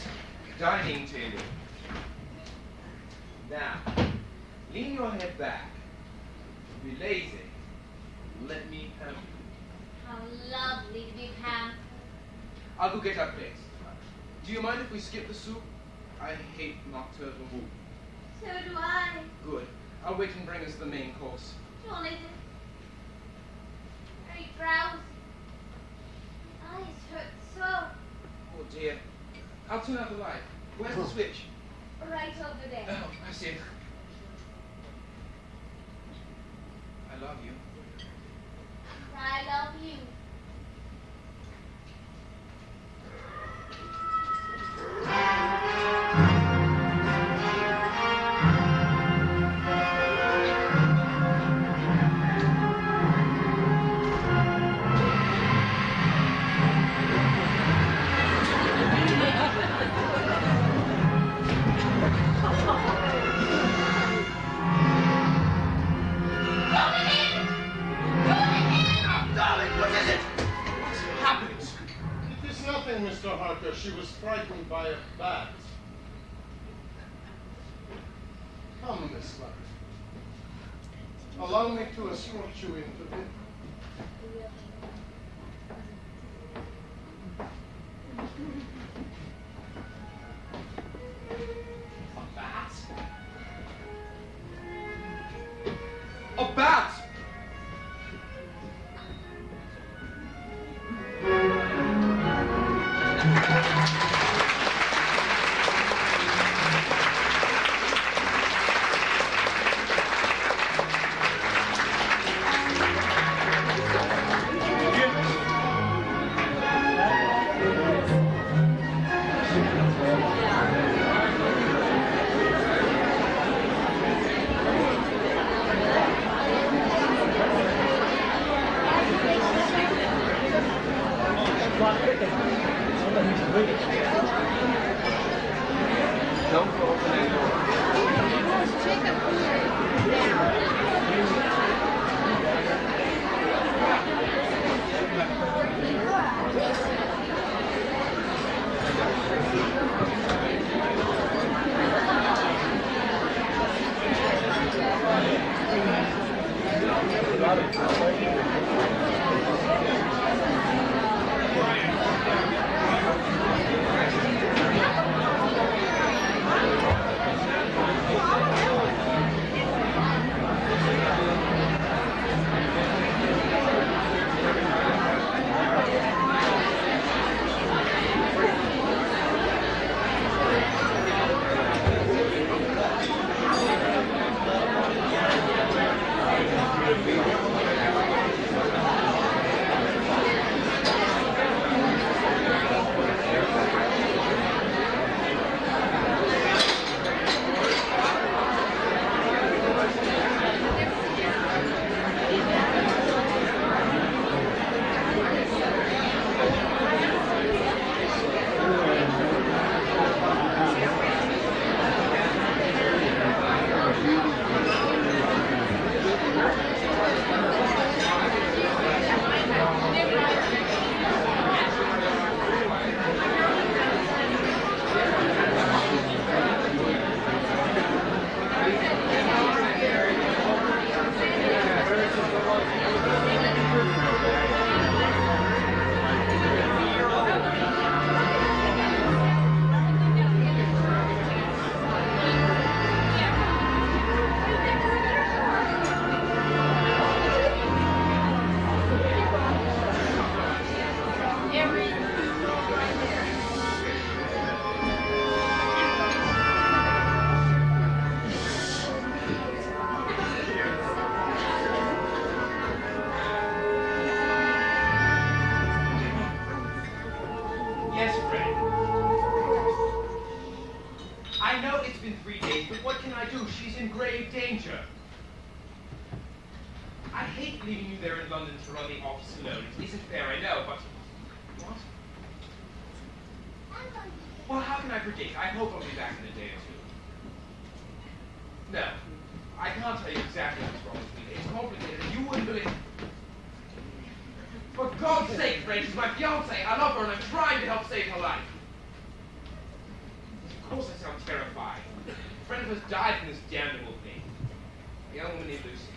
dining table. Now, lean your head back. Be lazy. Let me have you. How lovely to be pampered. I'll go get our plates. Do you mind if we skip the soup? I hate nocturnal food. So do I. Good. I'll wait and bring us the main course. Jonathan. Very drowsy. My eyes hurt so. Oh dear. I'll turn out the light. Where's the switch? Right over there. Oh, I see it. I love you. I love you. frightened by a bat. Come, Miss Love. Allow me to escort you into the... A bat? A bat! Yes, Fred. I know it's been 3 days, but what can I do? She's in grave danger. I hate leaving you there in London to run the office alone. It isn't fair, I know, but... What? Well, how can I predict? I hope I'll be back in a day or two. No, I can't tell you exactly what's wrong with me. It's complicated. You wouldn't believe... For God's sake, Fred, she's my fiancée. I love her and I'm trying to help save her life. Of course I sound terrified. A friend of hers died from this damnable thing. A young woman named Lucy.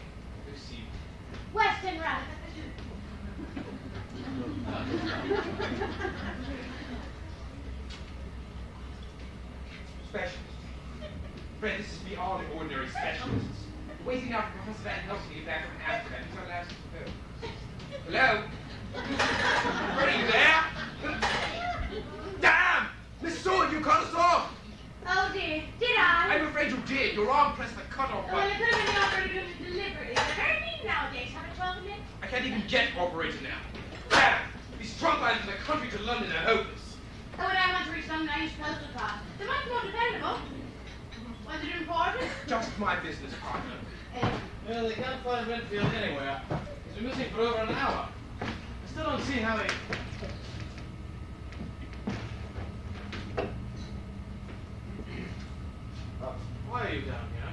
Lucy. Weston Road. Specialist. Fred, this is beyond ordinary specialists. We're waiting now for Professor Van Helsing to get back from Amsterdam. He's not allowed to go. Hello? Are you there? Damn! Miss Sword, you cut us off! Oh dear, did I? I'm afraid you did. Your arm pressed the cut-off Well, button. it could have been the operator deliberately. They're very mean nowadays. Haven't 12 minutes? I can't even get operator now. Damn! These trunk lines from the country to London are hopeless. Oh, when I want to reach London, I use postal card. They might be more dependable. Was it important? Just my business partner. Well, they can't find Renfield anywhere. He's been missing for over an hour. I still don't see how he... Why are you down here?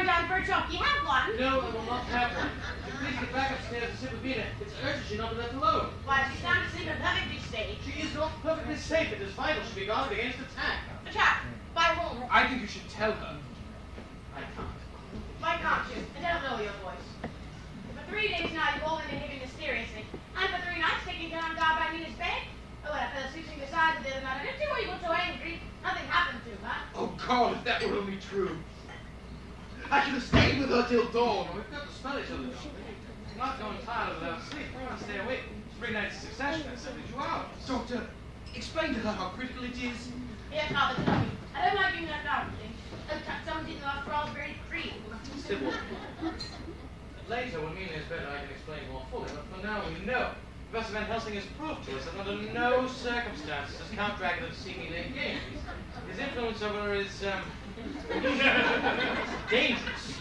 down for a talk. You have one? No, I will not have one. Please get back upstairs and sit with Mina. It's urgent she's not be left alone. Why, she's not asleep and perfectly safe. She is not perfectly safe. It is vital she be guarded against attack. Attack? By whom? I think you should tell her. I can't. Why can't you? I don't know your voice. For 3 days now, you've all been behaving mysteriously. And for 3 nights, taking turn on guard by Mina's bed. Oh, when I fell asleep beside her the other night, I didn't see why you were so angry. Nothing happened to her. Oh, God, if that were only true. I should have stayed with her till dawn. We've got to spell each other, don't we? I'm not going tired without sleep. We're going to stay awake 3 nights in succession. That's 72 hours. Doctor, explain to her how critical it is. Yes, Father, tell me. I don't like doing that dark thing. Someone's eating our strawberry cream. Sybil. Later, when Mina is better, I can explain more fully. But for now, we know. Professor Van Helsing has proved to us that under no circumstances does Count Dracula see me late games. His influence over her is, dangerous.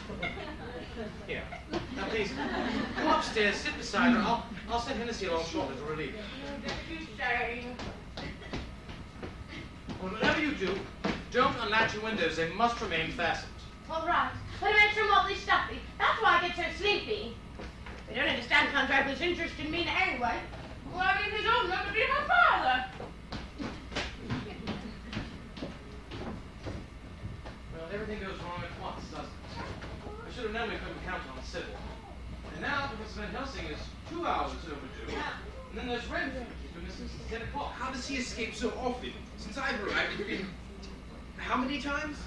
Here. Now, please, go upstairs, sit beside her. I'll send Hennessy along shortly to relieve you. You say? Well, whatever you do, don't unlatch your windows. They must remain fastened. All right. But it makes her awfully stuffy. That's why I get so sleepy. They don't understand Count Dracula's interest in Mina anyway. Well, I mean, his own not to be her father. Well, everything goes wrong at once, doesn't it? I should have known we couldn't count on Sybil. And now Professor Van Helsing is 2 hours overdue. And then there's Renfield. He's been missing since 10 o'clock. How does he escape so often? Since I've arrived, it's been... How many times?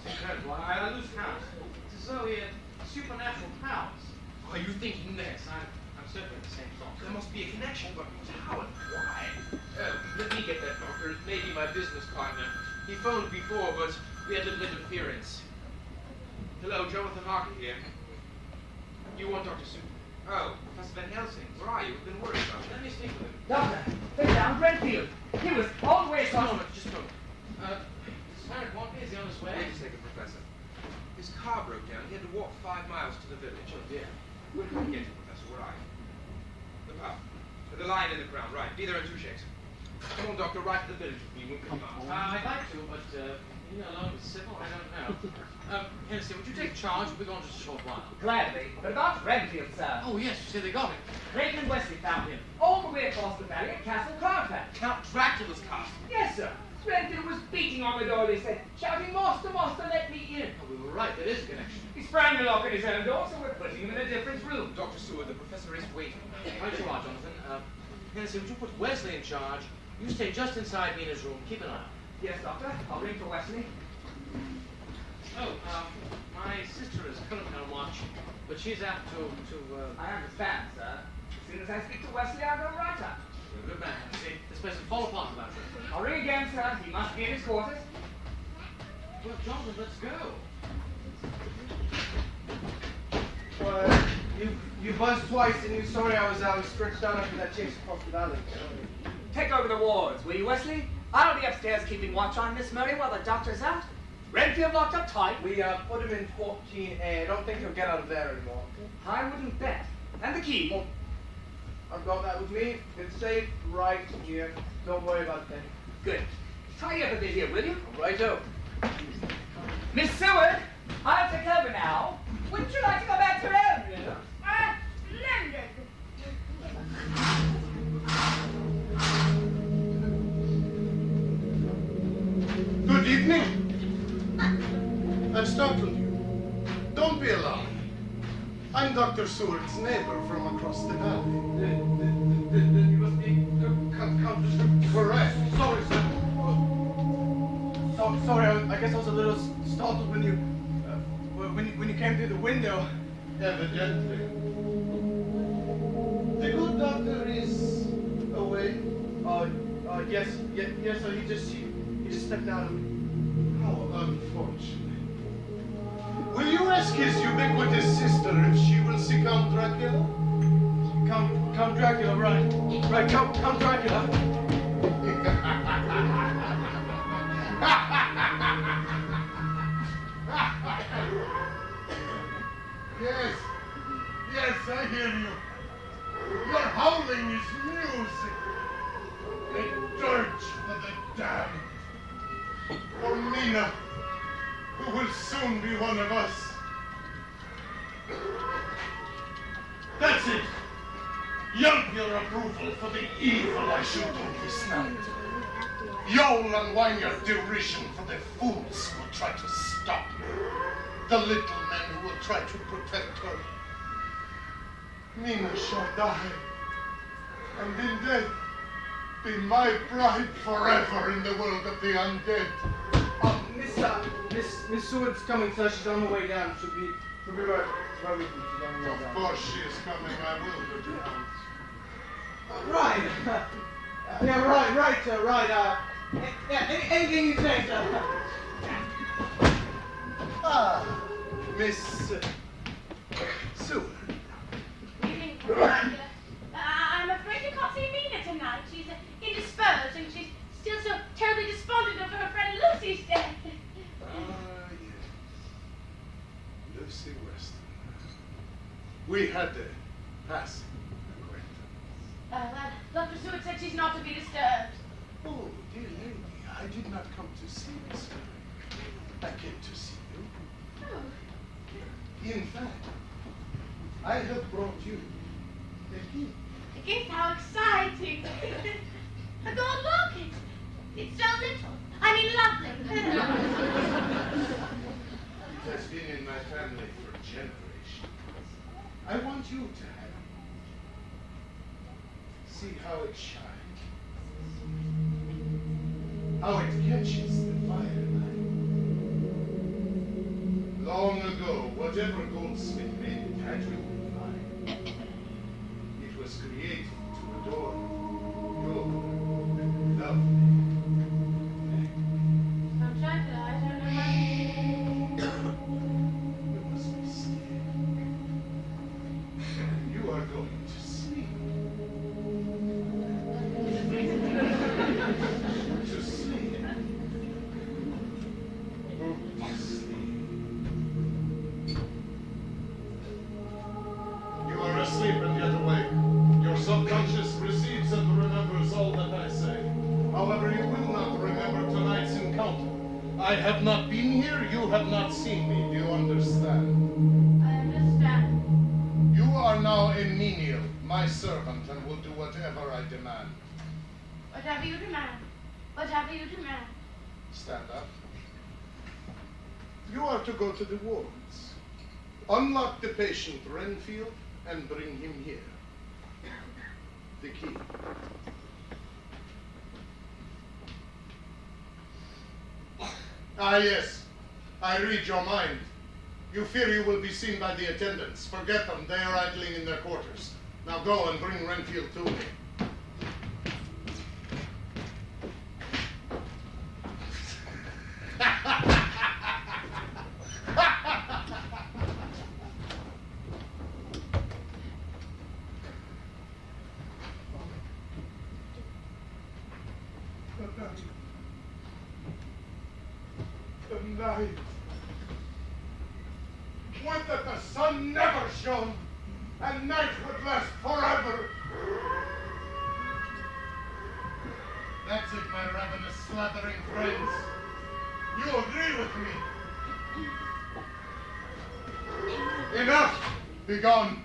It's incredible. I lose count. It's as though he had supernatural powers. Are you thinking that? Yes, I'm certainly the same thought. There must be a connection, but how and why? Let me get that, Doctor. It may be my business partner. He phoned before, but we had little interference. Hello, Jonathan Harker here. You want Dr. Sue? Oh, Professor Van Helsing. Where are you? We've been worried about you. Let me speak with him. Doctor, they found Renfield. He was all the way Just a across... moment, just a moment. Is Merrick want me? Is he on his way? Wait a second, Professor. His car broke down. He had to walk 5 miles to the village. Oh, dear. Where did I get you, Professor? Where are you? The pub. The lion in the ground, right. Be there in 2 shakes. Come on, Doctor, right to the village with me. We'll come out. I'd like to, but you alone with Sybil, I don't know. Hennessy, would you take charge? We'll be gone just a short while. Gladly. But about Renfield, sir. Oh, yes, you say they got him. Clayton and Wesley found him. All the way across the valley at Castle Carfax. Count Dracula's castle. Yes, sir. Renfield was beating on the door, they said, shouting, Master, Master, let me in. Oh, we were right. There is a connection. He sprang the lock at his own door, so we're putting him in a different room. Dr. Seward, the professor is waiting. Right you are, Jonathan. Hennessy, would you put Wesley in charge? You stay just inside Mina's room. Keep an eye out. Yes, Doctor. I'll ring for Wesley. Oh, my sister is currently on watch, but she's apt to I understand, sir. As soon as I speak to Wesley, I'll go right up. You're a good man, Hennessy. This place will fall apart without you. I'll ring again, sir. He must be in his quarters. Well, Jonathan, let's go. Well, you buzzed twice and you're sorry I was stretched out after that chase across the valley. Take over the wards, will you, Wesley? I'll be upstairs keeping watch on Miss Murray while the doctor's out. Renfield locked up tight. We put him in 14A. I don't think he'll get out of there anymore. I wouldn't bet. And the key. Well, I've got that with me. It's safe right here. Don't worry about that. Good. Tidy up a bit here, will you? Righto. Miss Seward, I'll take over now. Wouldn't you like to go back to your own room? Splendid. Good evening. I've startled you. Don't be alarmed. I'm Dr. Seward's neighbor from across the valley. Then you must be Countess. Correct. Sorry, sir. Sorry, I guess I was a little startled when you came through the window. Evidently. The good doctor is away. Yes, sir. He just stepped out. How unfortunate. Will you ask his ubiquitous sister if she will see Count Dracula? Count Dracula, right? Right, Count Dracula. Yes, I hear you. Your howling is music. A dirge for the damned. For Mina, who will soon be one of us. That's it. Yelp your approval for the evil I should do this night. Yowl and whine your derision for the fools who will try to stop me. The little men who will try to protect her. Mina shall die, and in death be my bride forever in the world of the undead. Miss Seward's coming, sir. She's on her way down. She'll be right with you. She's on her way Of down. course she is coming, I will go down. Right. Right. Anything you say, sir. Ah, Miss Seward. Evening, Dracula. I'm afraid you can't see Mina tonight. She's indisposed, and she's still so terribly despondent over her friend Lucy's death. Ah, yes. Lucy Weston. We had a passing acquaintance. Well, Dr. Seward said she's not to be disturbed. Oh, dear lady, I did not come to see Miss Mary. I came to see you. Oh. In fact, I have brought you the key. The gift, how exciting! Go look, it's so little. I mean, lovely. It has been in my family for generations. I want you to have it. See how it shines. How it catches the firelight. Long ago, whatever goldsmith made it had you in mind. It was created to adorn your lovely neck. I'm Dracula, I don't know how. You must be still. You are going to sleep. To sleep. To sleep. You are asleep and yet awake. Your subconscious receives and remembers all that I say. However, you will not remember tonight's encounter. I have not been here, you have not seen me. Do you understand? I understand. You are now a menial, my servant, and will do whatever I demand. Whatever you demand. Whatever you demand. Stand up. You are to go to the wards. Unlock the patient Renfield and bring him here. The key. Ah, yes. I read your mind. You fear you will be seen by the attendants. Forget them. They are idling in their quarters. Now go and bring Renfield to me. The night. Would that the sun never shone, and night would last forever. That's it, my ravenous, slathering friends. You agree with me? Enough! Be gone.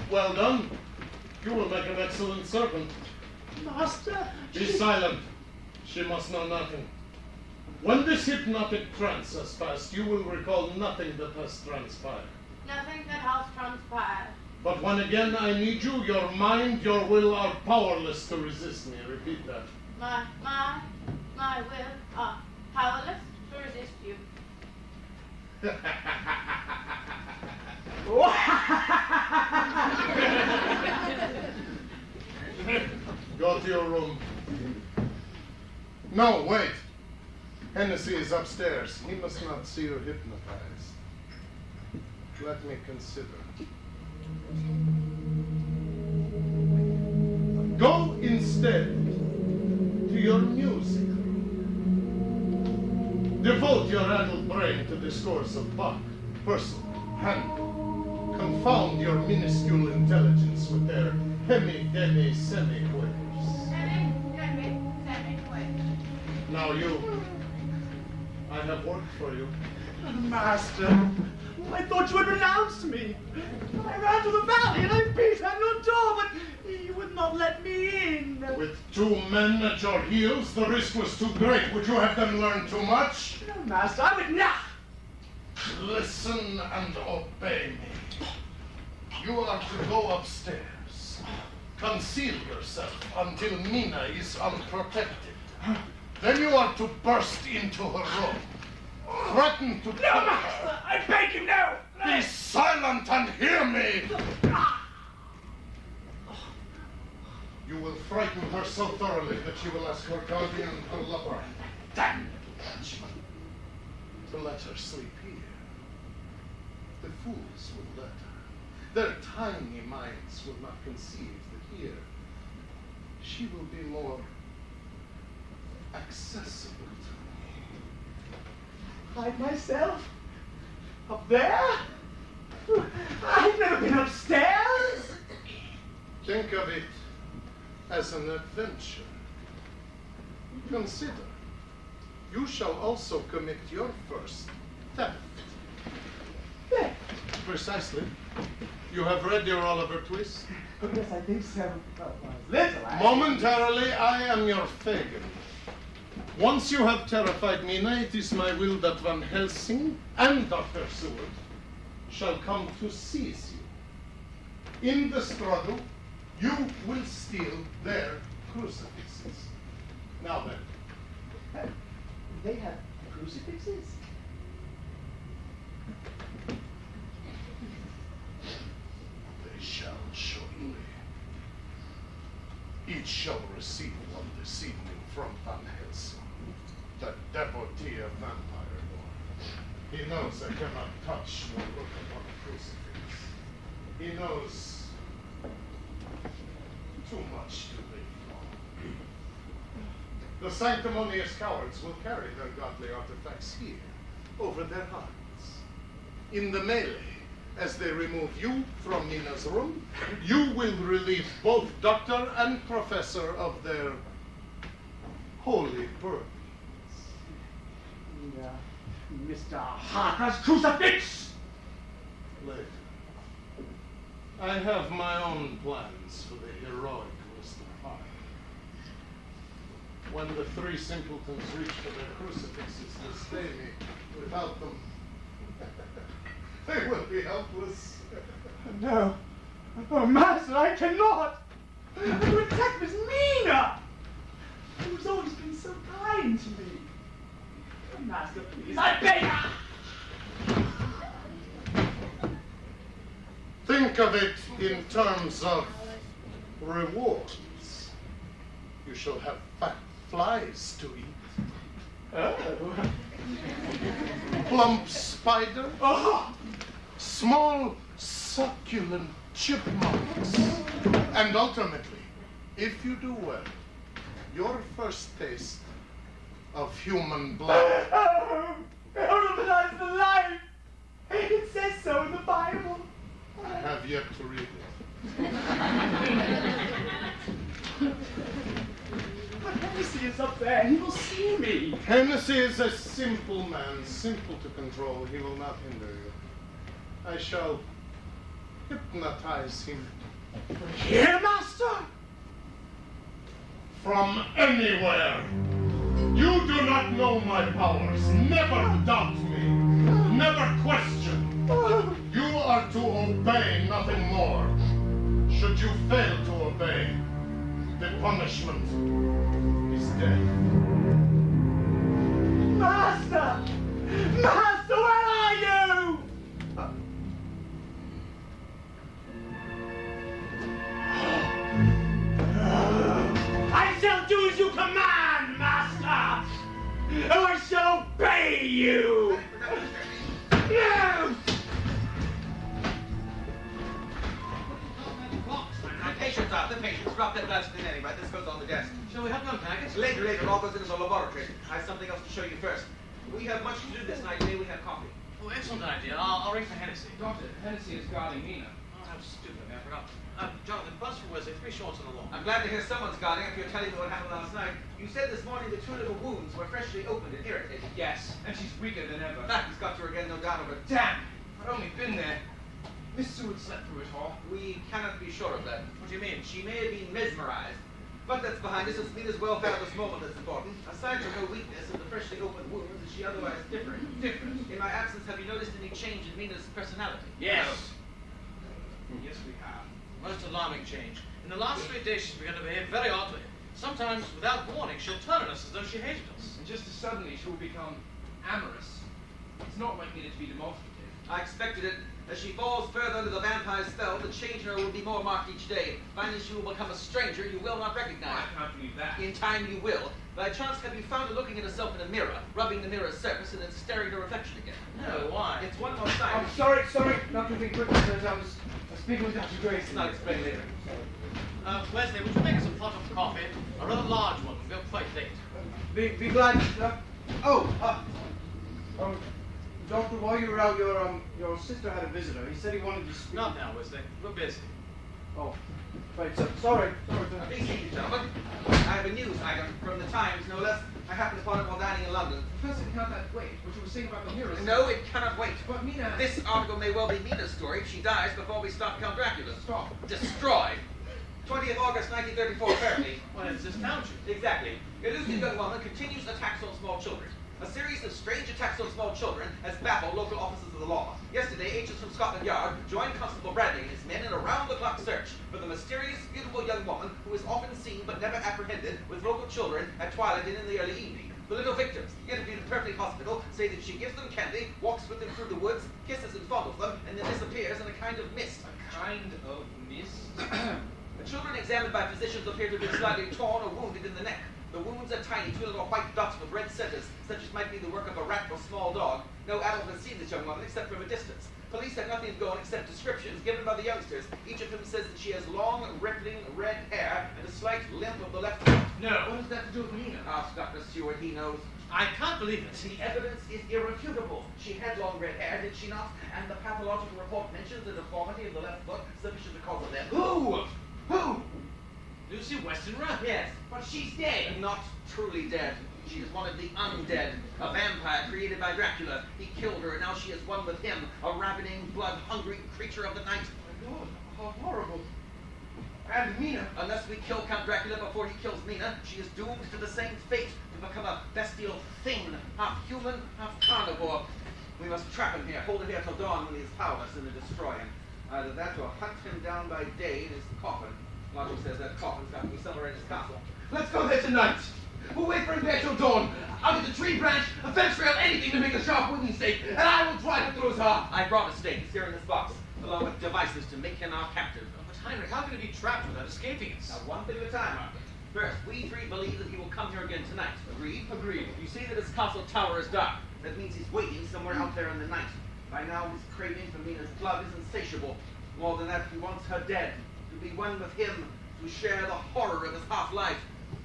Well done. You will make an excellent servant. Master. Be silent. She must know nothing. When this hypnotic trance has passed, you will recall nothing that has transpired. Nothing that has transpired. But when again I need you, your mind, your will are powerless to resist me. Repeat that. My will are powerless to resist you. Go to your room. No, wait. Hennessy is upstairs. He must not see you hypnotized. Let me consider. Go instead to your music room. Devote your adult brain to discourse of Bach, Purcell, Handel. Confound your minuscule intelligence with their hemi-demi-semi-quavers. Now you, I have work for you. Master, I thought you had renounced me. I ran to the valley and I beat on your door, but you would not let me in. With 2 men at your heels, the risk was too great. Would you have them learn too much? No, Master, I would not. Listen and obey me. You are to go upstairs. Conceal yourself until Mina is unprotected. Then you are to burst into her room. Threaten to kill her. Master, I beg you, no! Be silent and hear me! You will frighten her so thoroughly that she will ask her guardian, her lover, damn Dutchman, to let her sleep here. The fools will let her. Their tiny minds will not conceive that here she will be more accessible to me. Hide myself? Up there? I've never been upstairs. Think of it as an adventure. Consider, you shall also commit your first theft. Theft? Precisely. You have read your Oliver Twist? Oh, yes, I think so. Well, little, Momentarily, I am your Fagin. Once you have terrified Mina, it is my will that Van Helsing and Dr. Seward shall come to seize you. In the struggle, you will steal their crucifixes. Now then. They have crucifixes? They shall shortly. Each shall receive one this evening from Van Helsing, the devotee of vampire lore. He knows I cannot touch nor look upon a crucifix. He knows too much to live for. The sanctimonious cowards will carry their godly artifacts here, over their hearts. In the melee, as they remove you from Mina's room, you will relieve both doctor and professor of their holy burdens. Yeah, Mr. Harker's crucifix! Later. I have my own plans for the heroic Mr. Harker. When the 3 simpletons reach for their crucifixes to stay me without them, they will be helpless. No. Oh, Master, I cannot! I will attack Miss Mina! Who's always been so kind to me. Oh, Master, please, I beg you! Think of it in terms of rewards. You shall have fat flies to eat. Oh. Plump spider. Oh. Small succulent chipmunks. And ultimately, if you do well, your first taste of human blood. Oh, Heroinize the life! It says so in the Bible. I have yet to read it. But Hennessy is up there. He will see me. Hennessy is a simple man, simple to control. He will not hinder you. I shall hypnotize him. Here, Master? From anywhere. You do not know my powers. Never doubt me. Never question. You are to obey, nothing more. Should you fail to obey, the punishment is death. Master! Master, where are you? I drop that last thing anyway. This goes on the desk. Shall we help you unpack it? Later, it all goes into the laboratory. I have something else to show you first. We have much to do this night. May we have coffee? Oh, excellent idea. I'll ring for Hennessy. Doctor, Hennessy is guarding Mina. Oh, how stupid. I forgot. Jonathan, bus for Wesley, 3 shorts and a long. I'm glad to hear someone's guarding if you're telling me what happened last night. You said this morning the 2 little wounds were freshly opened and irritated. Yes, and she's weaker than ever. He's got to her again, no doubt of it. Damn! I'd only been there. Miss Seward slept through it all. We cannot be sure of that. What do you mean? She may have been mesmerized. But that's behind us. It's Mina's welfare at this moment that's important. Aside from her weakness and the freshly opened wounds, is she otherwise different? Different. In my absence, have you noticed any change in Mina's personality? Yes. Yes, we have. Most alarming change. In the last 3 days, she's begun to behave very oddly. Sometimes, without warning, she'll turn on us as though she hated us. And just as suddenly, she will become amorous. It's not likely to be demonstrative. I expected it. As she falls further under the vampire's spell, the change in her will be more marked each day. Finally, she will become a stranger you will not recognize. I can't believe that. In time, you will. By chance, have you found her looking at herself in a mirror, rubbing the mirror's surface, and then staring at her reflection again? No, why? It's one more sign. I'm sorry, not to be quick, sirs. I was speaking with Dr. Grace. I'll explain later. Wesley, would you make us a pot of coffee? A rather large one. We're quite late. Be glad to. Doctor, while you were out, your sister had a visitor. He said he wanted to speak. Not now, Wesley. We're busy. Oh, right, sir. Sorry. Please, gentlemen. I have a news item from the Times, no less. I happened upon it while dining in London. Professor, can't that wait? What you were saying about the mirrors? No, it cannot wait. But Mina... This article may well be Mina's story. She dies before we stop Count Dracula. Stop. Destroyed. 20th August 1934, Fairleigh. Well, it's this township. Exactly. Elusive young woman continues attacks on small children. A series of strange attacks on small children has baffled local officers of the law. Yesterday, agents from Scotland Yard joined Constable Bradley and his men in a round-the-clock search for the mysterious, beautiful young woman who is often seen but never apprehended with local children at twilight and in the early evening. The little victims, interviewed in Perfect Hospital, say that she gives them candy, walks with them through the woods, kisses and fondles them, and then disappears in a kind of mist. A kind of mist? The children examined by physicians appear to have been slightly torn or wounded in the neck. The wounds are tiny, 2 little white dots with red centers, such as might be the work of a rat or small dog. No adult has seen this young woman except from a distance. Police have nothing to go on except descriptions given by the youngsters, each of whom says that she has long, rippling red hair and a slight limp of the left foot. No. What does that have to do with Mina? Asked Dr. Stewart, he knows. I can't believe it. The evidence is irrefutable. She had long red hair, did she not? And the pathological report mentions the deformity of the left foot, sufficient to cause a death. Who? Who? Lucy Weston Rudd. Yes, but she's dead. Not truly dead. She is one of the undead, a vampire created by Dracula. He killed her, and now she is one with him, a ravening, blood-hungry creature of the night. My God, how horrible. And Mina. Unless we kill Count Dracula before he kills Mina, she is doomed to the same fate, to become a bestial thing, half human, half carnivore. We must trap him here, hold him here till dawn when he is powerless, and then destroy him. Either that or hunt him down by day in his coffin. Logic says that coffin's got to be somewhere in his castle. Let's go there tonight. We'll wait for him there till dawn. I'll get a tree branch, a fence rail, anything to make a sharp wooden stake, and I will drive it through his heart. I brought a stake. It's here in this box, along with devices to make him our captive. But Heinrich, how can he be trapped without escaping us? Now, one thing at a time, Arthur. First, we 3 believe that he will come here again tonight. Agreed? Agreed. You see that his castle tower is dark. That means he's waiting somewhere out there in the night. By now, his craving for Mina's blood is insatiable. More than that, he wants her dead. To be one with him, to share the horror of his half-life.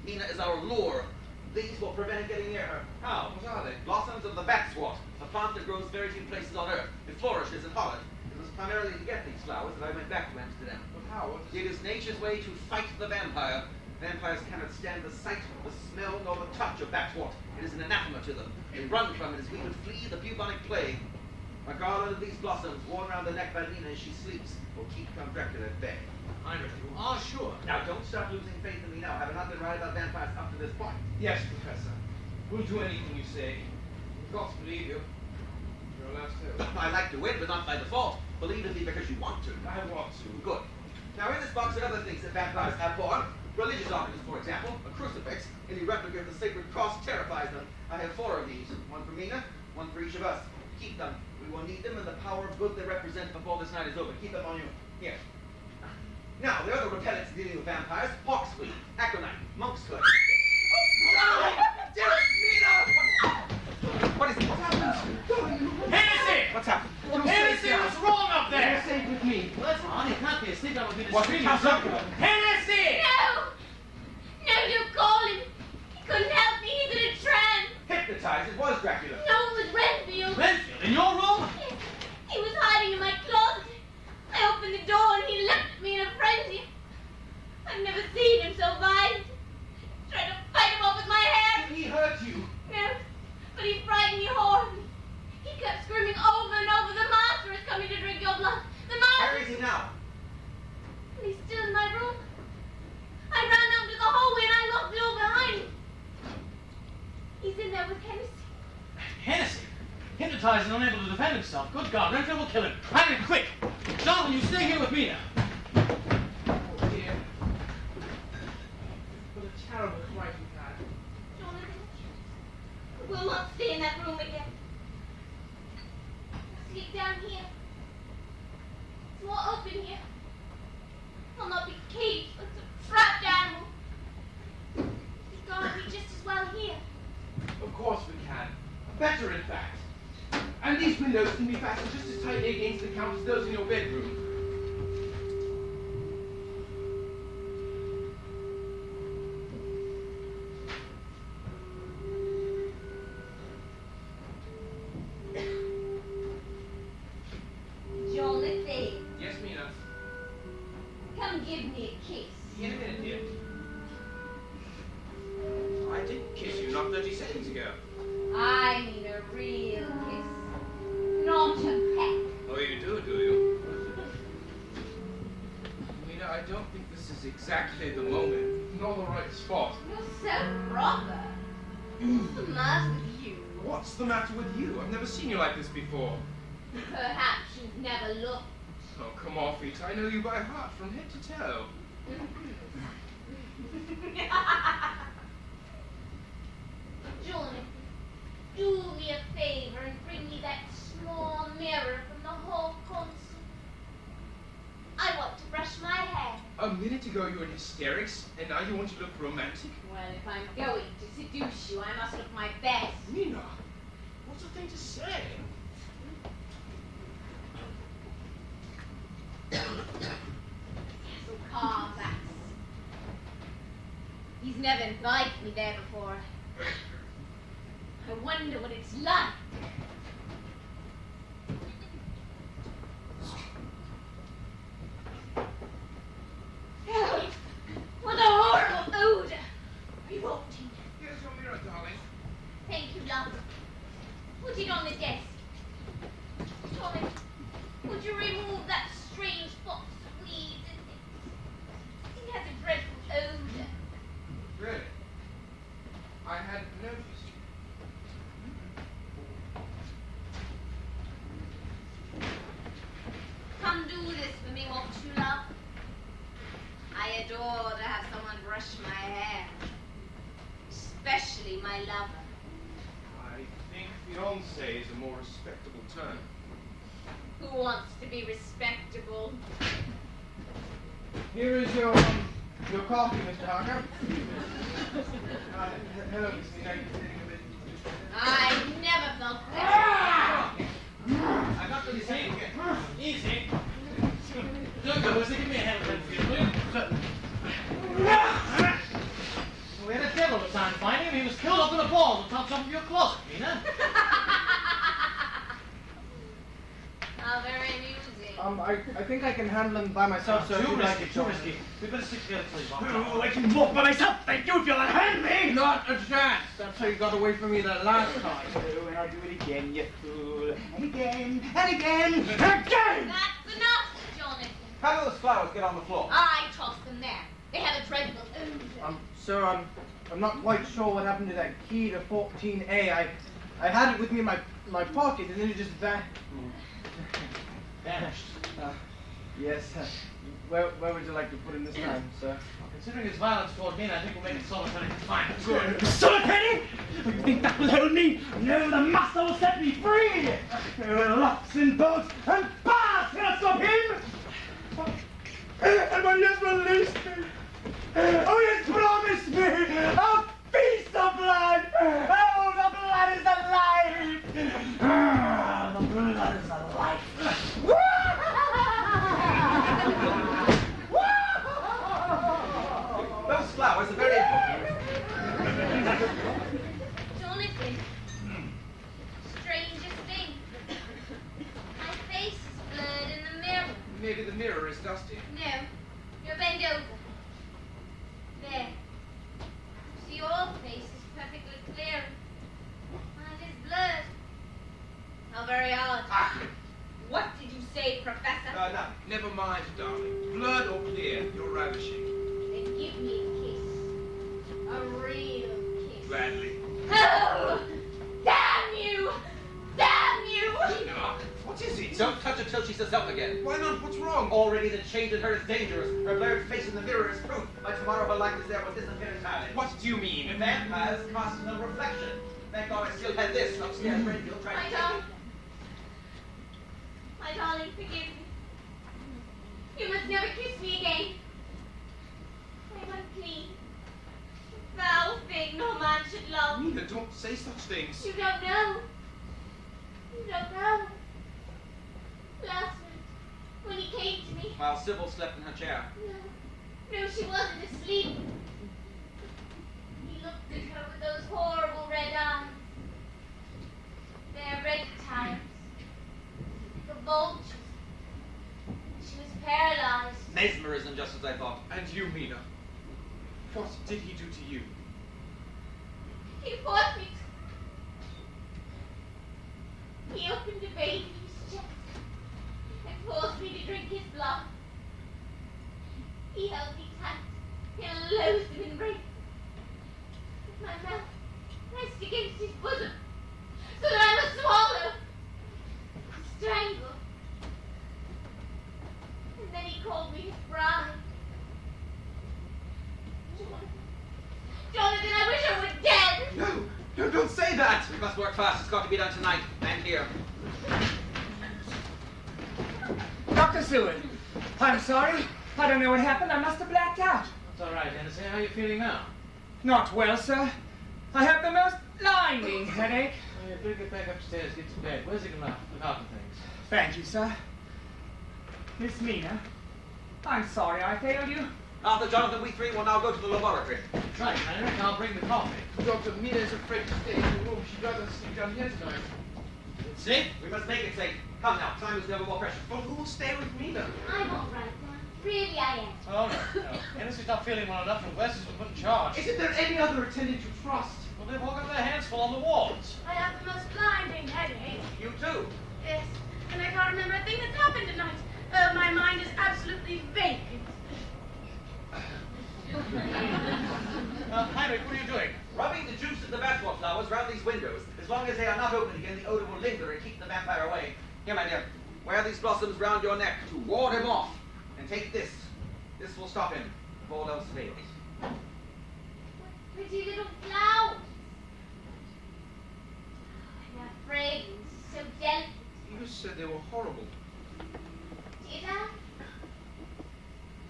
Mina is our lure. These will prevent him getting near her. How? What are they? Blossoms of the batswort, a plant that grows very few places on earth. It flourishes in Holland. It was primarily to get these flowers that I went back to Amsterdam. But how? It is nature's way to fight the vampire. Vampires cannot stand the sight, the smell, nor the touch of batswort. It is an anathema to them. They run from it as we would flee the bubonic plague. A garland of these blossoms, worn around the neck by Mina as she sleeps, will keep Count Dracula at bay. Heinrich, you are sure? Now, don't start losing faith in me now. Have I not been right about vampires up to this point? Yes, Professor. We'll do anything you say. We've got to believe you. You're allowed to. I like to win, but not by default. Believe in me because you want to. I want to. Good. Now, in this box are other things that vampires have borne. Religious ornaments, for example, a crucifix. Any replica of the sacred cross terrifies them. I have 4 of these. One for Mina, one for each of us. Keep them. We will need them and the power of good they represent before this night is over. Keep them on you. Here. Now, there are the repellents dealing with vampires. Hawksweed, aconite, monk's foot. Oh, dearest Mina! What is it? What's happened? Hennessy! What's happened? Hennessy, what's wrong up there? You're safe with me. Well, that's odd. He can't be asleep. That would be the What's it? screaming. Dracula? Hennessy! No! hypnotized and unable to defend himself. Good God, Renfield will kill him. Hang him, quick! Jonathan, you stay here with Mina. Oh, dear. What a terrible fright you've had. Jonathan, we'll not stay in that room again. We'll sleep down here. It's more open here. I'll not be caged like a trapped animal. We've got to be just as well here. Of course we can. Better, in fact. And these windows can be fastened just as tightly against the count as those in your bedroom. Jonathan, Yes, Mina? come give me a kiss. In a minute, dear. I did kiss you not 30 seconds ago. I mean a real kiss, not a peck. Oh, you do you? Mina, I don't think this is exactly the moment, nor the right spot. You're so proper. What's the matter with you? What's the matter with you? I've never seen you like this before. Perhaps you've never looked. Oh, come off it. I know you by heart from head to toe. Jonathan, do me a favor and bring me that small mirror from the hall console. I want to brush my hair. A minute ago you were in hysterics, and now you want to look romantic? Well, if I'm going to seduce you, I must look my best. Mina, what's the thing to say? So calm, Max. He's never invited me there before. I wonder what it's like. Oh, what a horrible odor! Revolting. Here's your mirror, darling. Thank you, love. Put it on the desk. Tommy, would you remove that strange box of weeds and things? It has a dreadful odor. Really? I hadn't noticed. Come do this for me, won't you, love? I adore to have someone brush my hair. Especially my lover. I think fiancé is a more respectable term. Who wants to be respectable? Here is your coffee, Mr. Harker. Hello, Miss Mina. You're sitting a bit. I never felt better. I got to say, easy. Look, give me a hand, Renfield, will you? We had a devil to time finding him. He was killed up in a ball on the top shelf of your closet, Mina. How very amusing. I think I can handle him by myself, sir. Too risky. We better stick together, please. I can walk by myself. Thank you if you'll hand me. Not a chance. That's how you got away from me that last time. And I'll do it again, you fool. And again, and again, and again! That's enough, Jonathan. How do those flowers get on the floor? I tossed them there. They have a dreadful odor. Sir, I'm not quite sure what happened to that key to 14A. I had it with me in my pocket, and then it just vanished. Yes. Where would you like to put him this time, sir? Considering his violence toward me, I think we'll make it solitary confinement. Good. Solitary? You think that will hold me? No, the master will set me free! Locks and bolts and bars cannot stop him! And when he has released me, oh, he has promised me a feast of blood! Oh, the blood is alive! The blood is alive! Those flowers are very important. Jonathan, strangest thing. My face is blurred in the mirror. Maybe the mirror is dusty. No, you're bent over. There. See, your face is perfectly clear. Mine is blurred. How very odd. What did you say, Professor? No. Never mind, darling. Blurred or clear, you're ravishing. Then give me a kiss. A real kiss. Gladly. Oh! Damn you! Damn you! Why not? What's wrong? Already the change in her is dangerous. Her blurred face in the mirror is proof. By tomorrow her likeness there will disappear entirely. What do you mean? Vampires cast no reflection. Thank God I still had this upstairs. Renfield tried to take it. My darling, forgive me. You must never kiss me again. I'm unclean. Foul thing no man should love. Mina, don't say such things. You don't know. You don't know. Last night, when he came to me. While Sybil slept in her chair. No, she wasn't asleep. He looked at her with those horrible red eyes. They're red times. The vultures. She was paralyzed. Mesmerism, just as I thought. And you, Mina? What did he do to you? He forced me to. He opened a vein in his chest and forced me to drink his blood. He held me tight in a loathsome embrace. With my mouth pressed against his bosom so that I must swallow, strangle. And then he called me his bride. Jonathan, I wish I were dead! No, don't say that! We must work fast. It's got to be done tonight. And here. Dr. Seward, I'm sorry. I don't know what happened. I must have blacked out. It's all right, Hennessy. How are you feeling now? Not well, sir. I have the most blinding headache. Oh, you better get back upstairs, get to bed. Where's the look after things? Thank you, sir. Miss Mina, I'm sorry I failed you. Arthur, Jonathan, we three will now go to the laboratory. That's right, Henrik. I'll bring the coffee. Dr. Mina is afraid to stay in the room. She'd rather sleep down here tonight. It's safe? We must make it safe. Come now, time is never more precious. But who will stay with Mina? I'm all right now. Really, I am. Oh, no. Hennessy's not feeling well enough, and Wes has been put in charge. Isn't there any other attendant you trust? Well, they've all got their hands full on the wards. I have the most blinding headache. You too. Yes, and I can't remember a thing that's happened tonight. My mind is absolutely vacant. Heinrich, what are you doing? Rubbing the juice of the bathwater flowers round these windows. As long as they are not open again, the odor will linger and keep the vampire away. Here, my dear, wear these blossoms round your neck to ward him off. And take this. This will stop him if all else fails. Pretty little flowers. And their fragrance so delicate. You said they were horrible. Did I?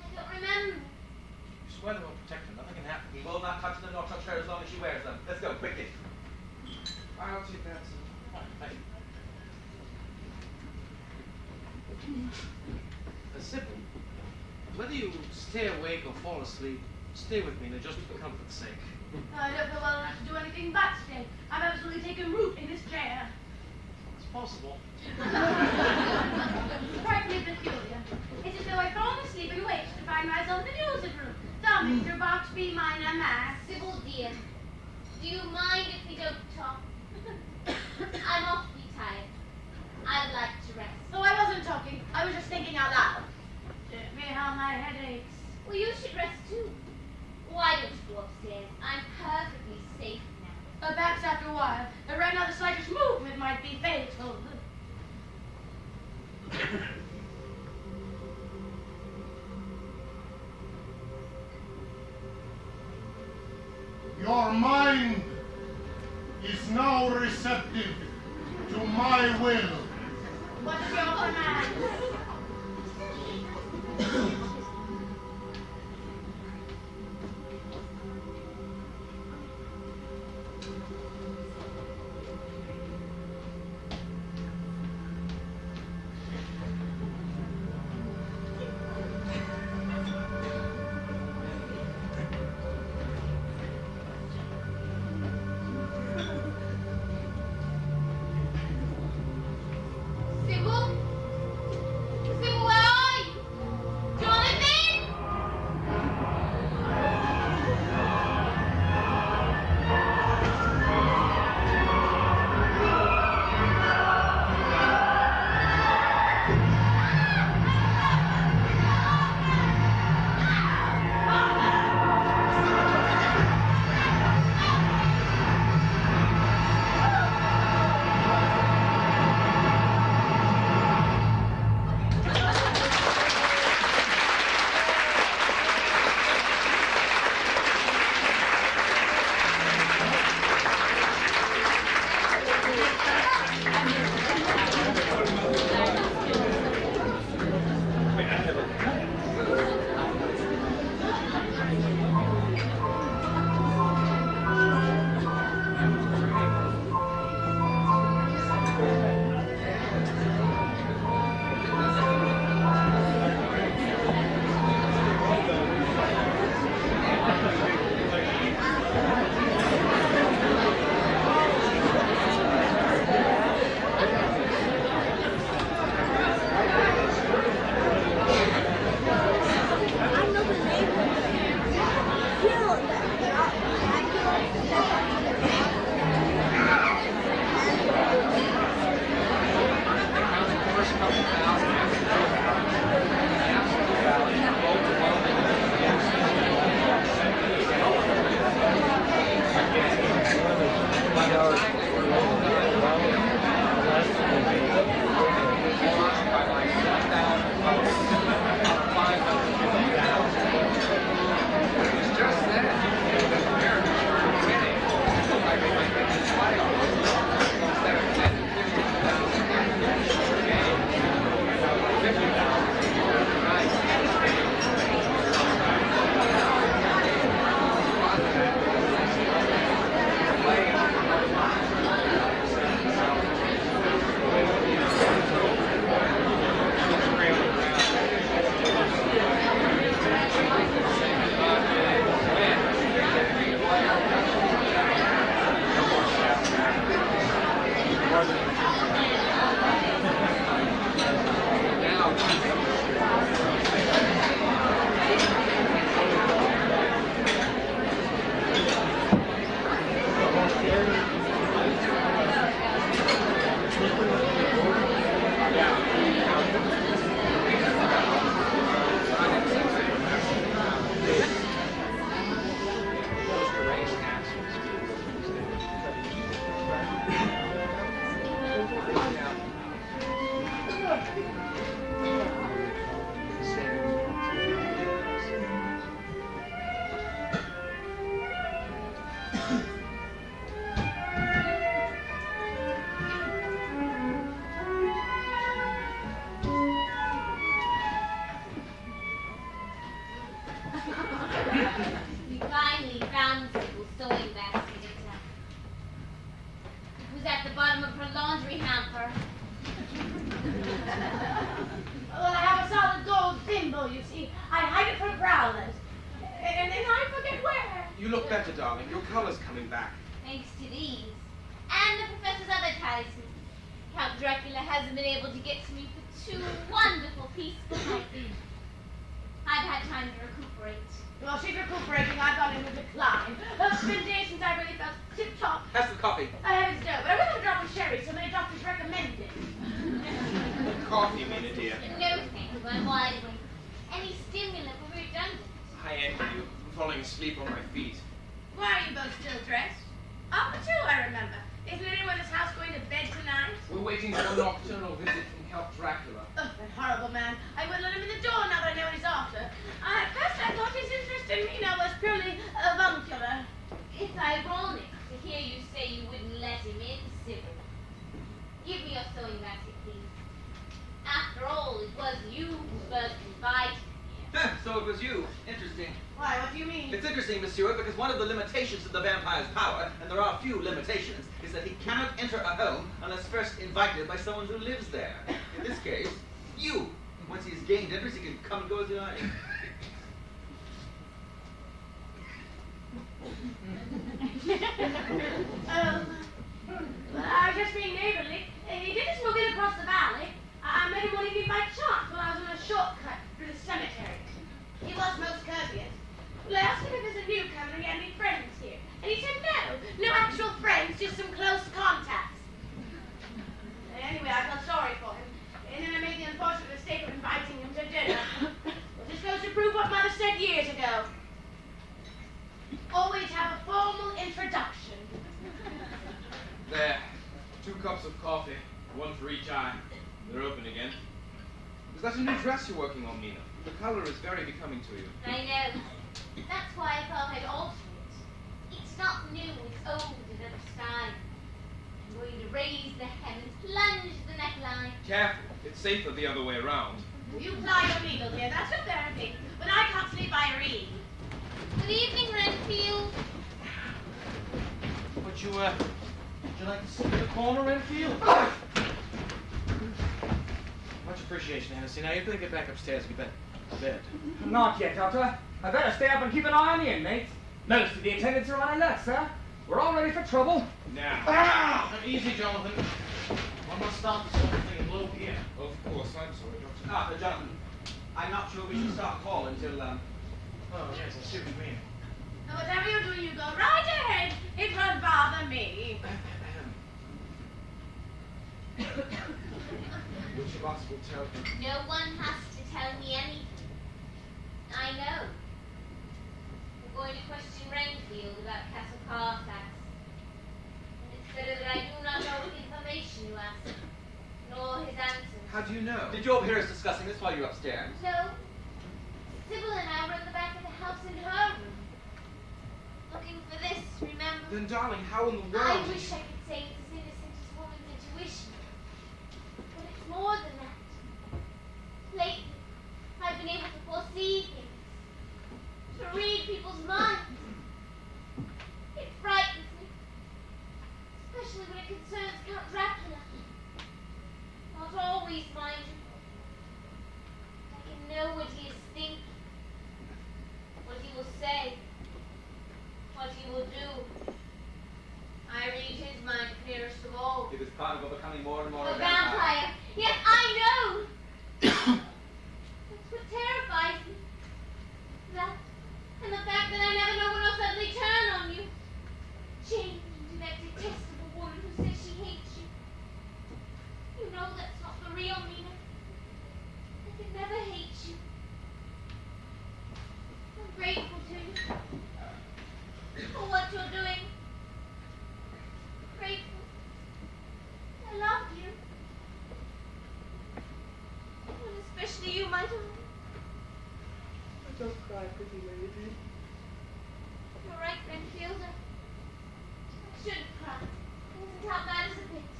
I don't remember. You swear they will protect her. Nothing can happen. He will not touch them nor touch her as long as she wears them. Let's go, quickly. I'll take that, sir. Fine, thank you. Sybil, whether you stay awake or fall asleep, stay with me, now, just for comfort's sake. I don't feel well enough to do anything but stay. I've absolutely taken root in this chair. It's possible. Frightfully peculiar. It's as though I've fallen asleep and waked to find myself in the music room, thumbing through Bach's B minor mass. Sybil, dear, do you mind if we don't talk? I'm awfully tired. I'd like to rest. Oh, I wasn't talking. I was just thinking out loud. Me how my head aches. Well, you should rest too. Why don't you go upstairs? I'm perfectly safe now. Perhaps after a while. Right now the slightest movement might be fatal. Your mind is now receptive to my will. What is your command? Sybil? Sybil, where are you? John? We finally found Sybil's sewing basket in town. It was at the bottom of her laundry hamper. Well, I have a solid gold thimble, you see. I hide it for growlers. And then I forget where. You look better, darling. Your color's coming back. Thanks to these. And the professor's other talismans. Count Dracula hasn't been able to get to me for 2 wonderful peaceful nights. I've had time to recuperate. Well, she's recuperating. I've gone into decline. It's been days since I really felt tip-top. Have some coffee. I haven't but I will have a drop of sherry, so many doctors recommend it. Coffee, Mina, dear. No thanks, I'm wide awake. Any stimulant will be redundant. I envy you. I'm falling asleep on my feet. Why are you both still dressed? Oh, but I remember. Isn't anyone in this house going to bed tonight? We're waiting for a nocturnal visit from Count Dracula. Oh, that horrible man. I wouldn't let him in the door now that I know what he's after. At first I thought his interest in Mina was purely avuncular. It's ironic to hear you say you wouldn't let him in, Sybil. Give me your sewing basket, please. After all, it was you who first invited me. So it was you. Interesting. Why, what do you mean? It's interesting, monsieur, because one of the limitations of the vampire's power, and there are few limitations, is that he cannot enter a home unless first invited by someone who lives there. In this case, you. Once he's gained entrance, he can come and go as he likes. Well, I was just being neighborly. He did just move in across the valley. I met him one evening by chance when I was on a shortcut through the cemetery. He was most courteous. Well, I asked him if there's a newcomer and he had any friends here. And he said no actual friends, just some close contacts. Anyway, I felt sorry for him. And then I made the unfortunate mistake of inviting him to dinner. Well, this goes to prove what Mother said years ago. Always have a formal introduction. There. 2 cups of coffee. 1 for each eye. They're open again. Is that a new dress you're working on, Mina? The color is very becoming to you. I know. That's why I thought I'd alter it. It's not new, it's old and out of style. I'm going to raise the hem and plunge the neckline. Careful. It's safer the other way around. You ply your needle, dear. That's your therapy. But I can't sleep by read. Good evening, Renfield. Would you like to sit in the corner, Renfield? Much appreciation, Hennessy. Now, you're going to get back upstairs and get to bed. Not yet, Doctor. I better stay up and keep an eye on the inmates. Most of the attendants are on alert, sir. We're all ready for trouble. Now. Now, easy, Jonathan. One must start this whole thing in low gear. Of course, I'm sorry, Doctor. Jonathan, I'm not sure we should start a call until, Oh, yes, I see what you mean. Now, whatever you're doing, you go right ahead. It won't bother me. Which of us will tell him? No one has to tell me anything. I know. I'm going to question Renfield about Castle Carfax. And it's better that I do not know what information you ask, nor his answers. How do you know? did you overhear us discussing this while you were upstairs? No. Sybil and I were in the back of the house in her room. Looking for this, remember? Then, darling, how in the world I did wish you... I could say it's as innocent as woman's intuition. But it's more than that. Lately, I've been able to foresee things. To read people's minds. It frightens me. Especially when it concerns Count Dracula. Not always, mind you. I can know what he is thinking. What he will say. What he will do. I read his mind clearest of all. It is part of becoming more and more A vampire. Yes, I know. That's what terrifies me. That, and the fact that I never know when I'll suddenly turn on you. Change into that detestable woman who says she hates you. You know that's not the real Mina. I could never hate you. I'm grateful to you for what you're doing. Grateful. I love you. And especially you, my darling. Don't cry, pretty lady. You're right, Renfield. I shouldn't cry. It isn't how bad as a bit.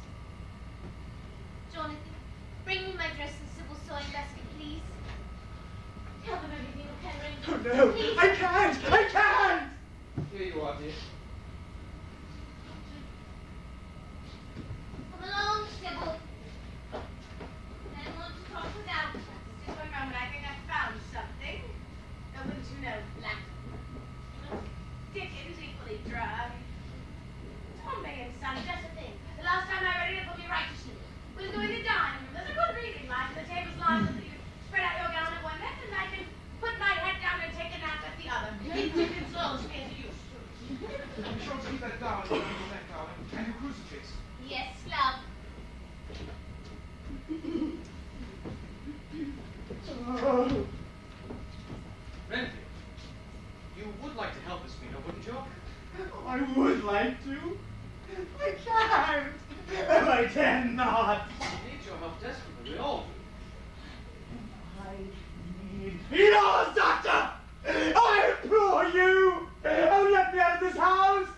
Jonathan, bring me my dress and Sybil's sewing basket, please. Tell them everything will Henry. Oh no, Please. I can't! I can't! Here you are, dear. Come along, Sybil. I want to talk without us. Just one moment, I think I found something. Oh, wouldn't you know, black. Dickens equally dry. Tom May and Son, just a thing. The last time I read it put me right to sleep. We was going to dining room. There's a good reading light, and the table's lined so that you spread out your gown at one end, and I can put my head down and take a nap at the other. Dickens loves me as he used to. Be sure to keep that down on your neck, darling. And your crucifix. Yes, love. Oh. Renfield, you would like to help us, Mina, wouldn't you? I would like to. I can't. And I cannot. We need your help desperately. We all do. I need yours, Doctor! I implore you! Oh, let me out of this house!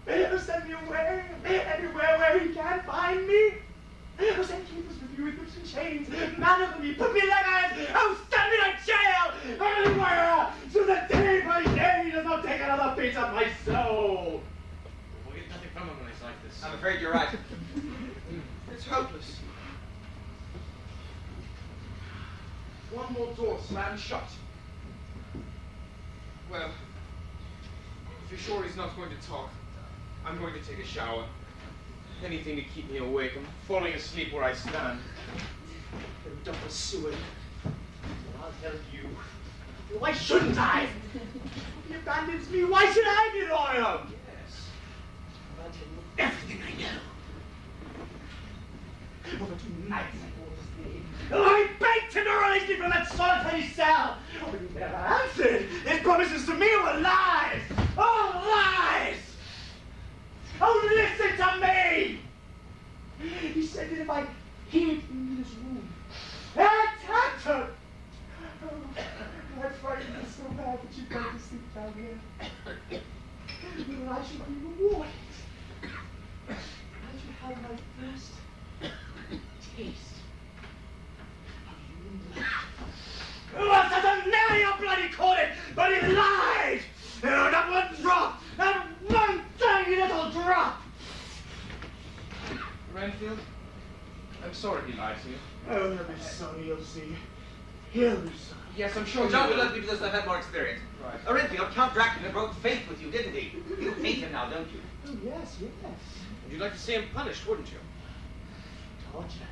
Oh, send me away, anywhere where he can't find me! Oh, send keepers with you with whips and chains, manacle me, put me in their hands, oh, send me to jail! Anywhere! So that day by day does not take another piece of my soul! We'll get nothing from him when he's like this. I'm afraid you're right. It's hopeless. One more door slammed shut. Well, if you're sure he's not going to talk, I'm going to take a shower. Anything to keep me awake. I'm falling asleep where I stand. Dr. Seward, I'll tell you. Why shouldn't I? He abandons me. Why should I be loyal? Yes. I'll tell you everything I know. Over 2 nights I bought this name. I begged him to release me from that solitary cell. But he never answered. His promises to me were lies. Oh, lies! Oh, listen to me! He said that if I hid in this room, I attacked her. Oh, I frightened her so bad that she'd go to sleep down here. And I should be rewarded. I should have my first taste of human blood. Oh, such a nail you bloody call it, but he lied! Oh, not one drop! Not one tiny little drop! Renfield, I'm sorry he lied to you. Oh, he'll be sorry, you'll see. He'll be sorry. Yes, I'm sure Don't you will. let me do this, I've had more experience. Right. Renfield, Count Dracula broke faith with you, didn't he? You hate him now, don't you? Oh, yes, yes. And you'd like to see him punished, wouldn't you? Tortured.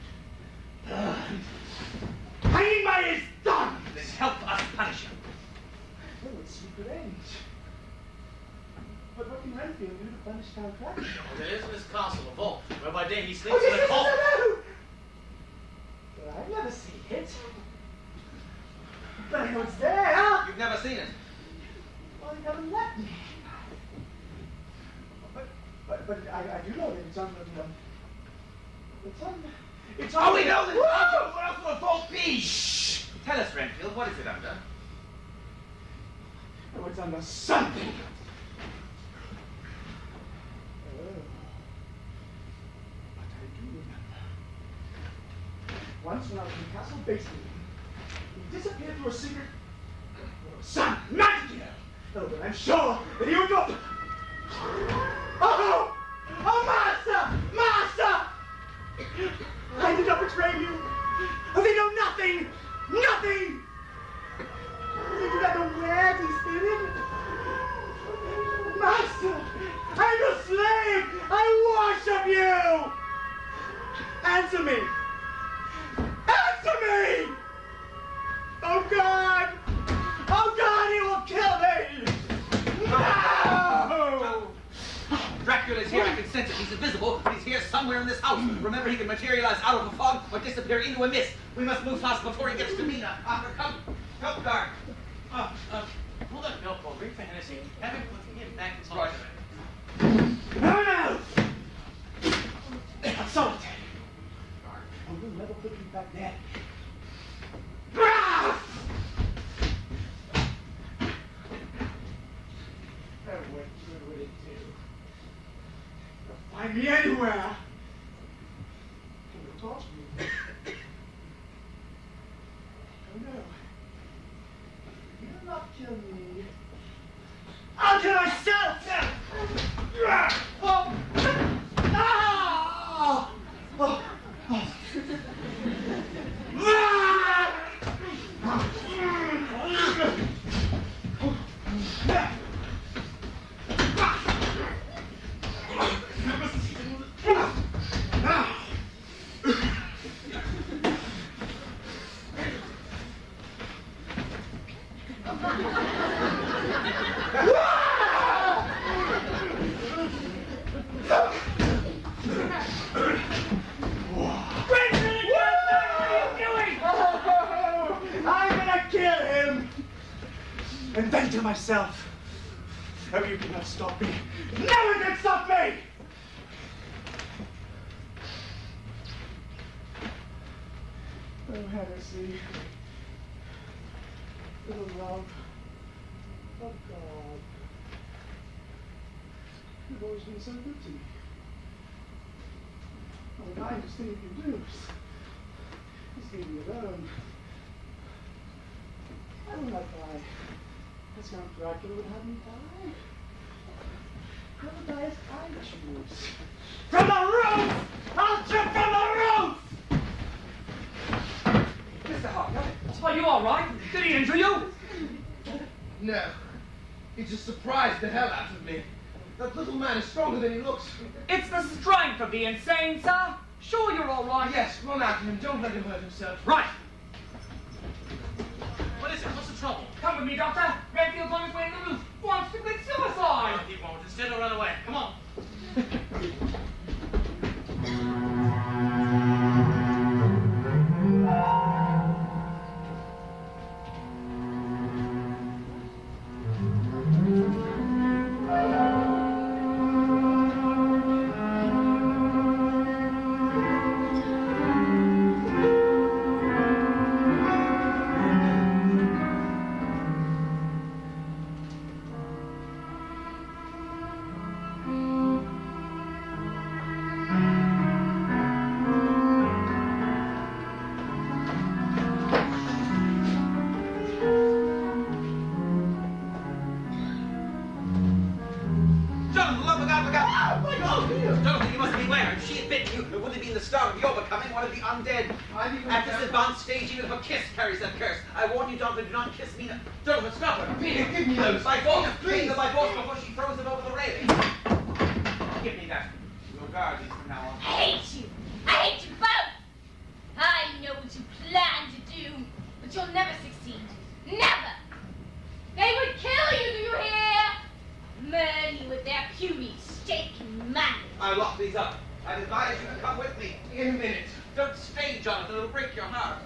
Burned. Hanging by his thumb! Then help us punish him. Oh, it's secret end. But what can Renfield do to punish Count Dracula? Well, there is in his castle a vault, where by day he Oh, sleeps yes, in a yes, closet. no! Well, I've never seen it. But I know it's there. You've never seen it. Well, you never let me. But I do know that it's on the... It's on... Oh, we know that it's Whoa! What else will a vault be? Shh! Tell us, Renfield, what is it under? Oh, it's under something. Oh. But I do remember. Once when I was in the castle basement, he disappeared through a secret... Son, magic! Oh, but I'm sure that he would go... Oh! Oh, Master! Master! I did not betray you. Oh, they know nothing! Nothing! They do not know where to spin it. Master! I'm your slave! I worship you! Answer me! Answer me! Oh, God! Oh, God, he will kill me! No! Dracula's here, I can sense it. He's invisible, but he's here somewhere in this house. Remember, he can materialize out of a fog or disappear into a mist. We must move fast before he gets to Mina. Come, guard. Pull that bell cord, ring for Hennessy, have him put him back in Right. No! I'm solitary. I will never put you back there. Oh, what good would it do? You'll find me anywhere. You'll torture me. Oh no. You will not I'll kill myself! Oh. Ah. Oh. And then to myself, oh, you cannot stop me. No one can stop me! Oh, Hennessy, for the love of God, you've always been so good to me. Well, the kindest thing you can do is leave me alone. I will not die. As Count Dracula would have me die. I will die as I choose. From the roof! I'll jump from the roof! Mr. Harker, are you all right? Did he injure you? No. He just surprised the hell out of me. That little man is stronger than he looks. It's the strength of the insane, sir. Sure you're all right. Yes, run after him. Don't let him hurt himself. Right. What is it? What's the trouble? Come with me, Doctor. Redfield's on his way to the roof. Wants to commit suicide. He won't. Instead, he'll run away. Come on. Undead. At this advanced stage, even if a kiss carries that curse. I warn you, Jonathan, do not kiss Mina. Jonathan, stop her. Mina, give me those. By force, please. By force before she throws them over the railing. Give me that. We'll guard these from now on. I hate you. I hate you both. I know what you plan to do, but you'll never succeed. Never. They would kill you, do you hear? Murder you with their puny, shaking manners. I'll lock these up. I'd advise you to come with me. In a minute. Don't stay, Jonathan. It'll break your heart.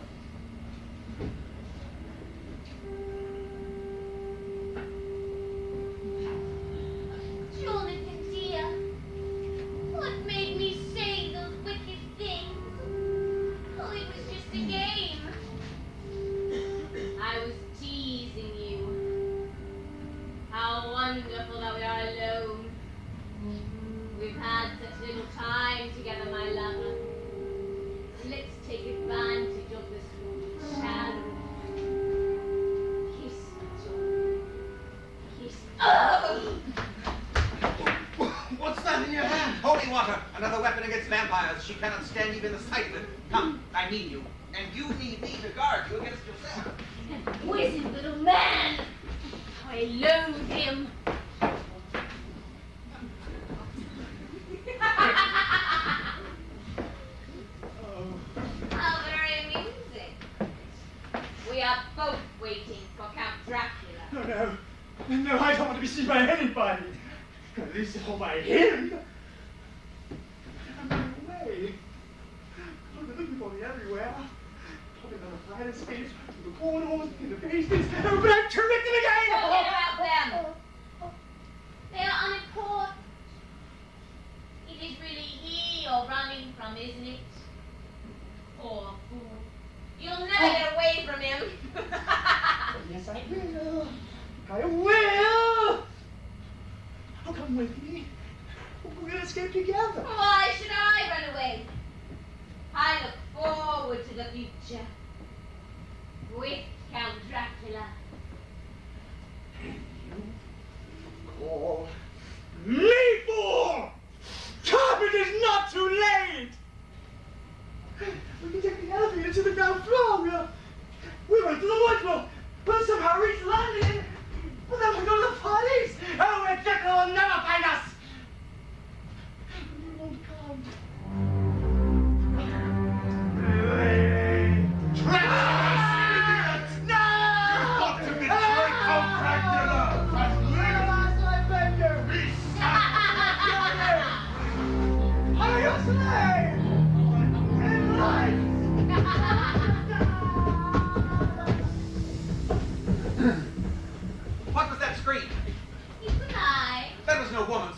Jonathan, dear, what made me say those wicked things? Oh, it was just a game. I was teasing you. How wonderful that we are alone. We've had such little time together, my lover. Let's take advantage of this moment, shall we? Kiss me, John. Kiss me. Oh! What's that in your hand? Holy water. Another weapon against vampires. She cannot stand even the sight of it. Come, I need you. And you need me to guard you against yourself. That wizened little man. How I loathe him. How very amusing. We are both waiting for Count Dracula. Oh, no. No, I don't want to be seen by anybody. At least all by him. I'm running away. I've been looking for me everywhere. Probably on the flight of escapes, through the corners, in the basements, but I'm tricked them again! Forget about them. They are unimportant. It is really he you're running from, isn't it? Poor fool. You'll never get away from him. Yes, I will. I will! Oh, come with me. We're gonna escape together. Why should I run away? I look forward to the future. With Count Dracula. You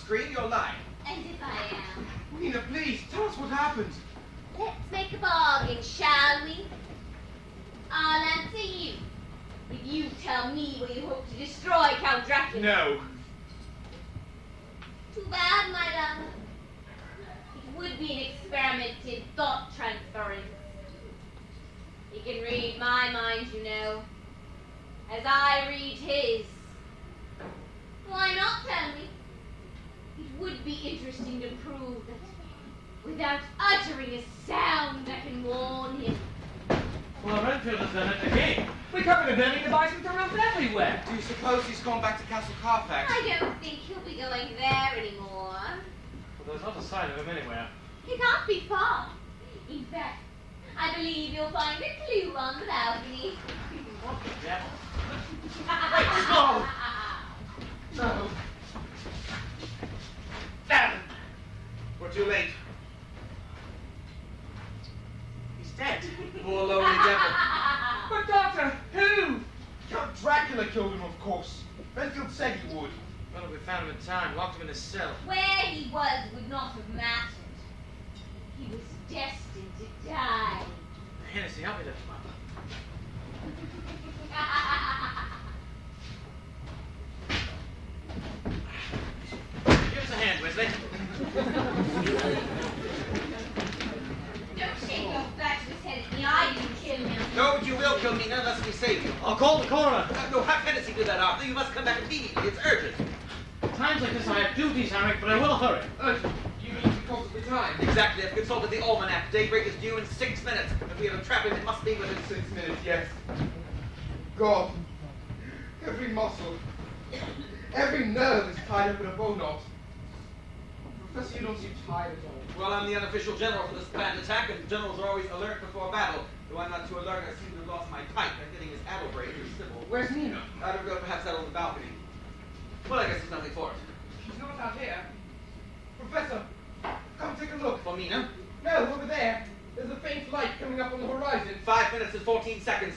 scream, you're lying. As if I am. Mina, please, tell us what happened. Let's make a bargain, shall we? I'll answer you. If you tell me where you hope to destroy Count Dracula. No. Too bad, my love. It would be an experiment in thought transference. He can read my mind, you know, as I read his. Why not tell me? It would be interesting to prove that without uttering a sound I can warn him. Well, Renfield has done it again. We covered a burning device with the roof everywhere. Do you suppose he's gone back to Castle Carfax? I don't think he'll be going there anymore. Well, there's not a sign of him anywhere. He can't be far. In fact, I believe you'll find a clue on the balcony. What the devil? No. Damn it! We're too late. He's dead. Poor lonely devil. But Doctor, who? Count Dracula killed him, of course. Renfield said he would. Well, we found him in time, locked him in his cell. Where he was would not have mattered. He was destined to die. Hennessy, help me lift him up. Give us a hand, Wesley. Don't shake your fatuous head at me. I didn't kill him. No, but you will kill me unless we save you. I'll call the coroner. No, have Hennessy do that, Arthur. You must come back immediately. It's urgent. Times like this I have duties, Harry, but I will hurry. You mean because of the time? Exactly. I've consulted the almanac. Daybreak is due in 6 minutes. If we have a trap in, it must be within 6 minutes, yes. God, every muscle, every nerve is tied up in a bow knot. Professor, you don't seem tired at all. Well, I'm the unofficial general for this planned attack, and generals are always alert before battle. Though I'm not too alert, I seem to have lost my pipe. I'm getting his addle brain or sybil. Where's Mina? I'd have go perhaps out on the balcony. Well, I guess there's nothing for it. She's not out here. Professor, come take a look. For Mina? No, over there. There's a faint light coming up on the horizon. 5 minutes and 14 seconds.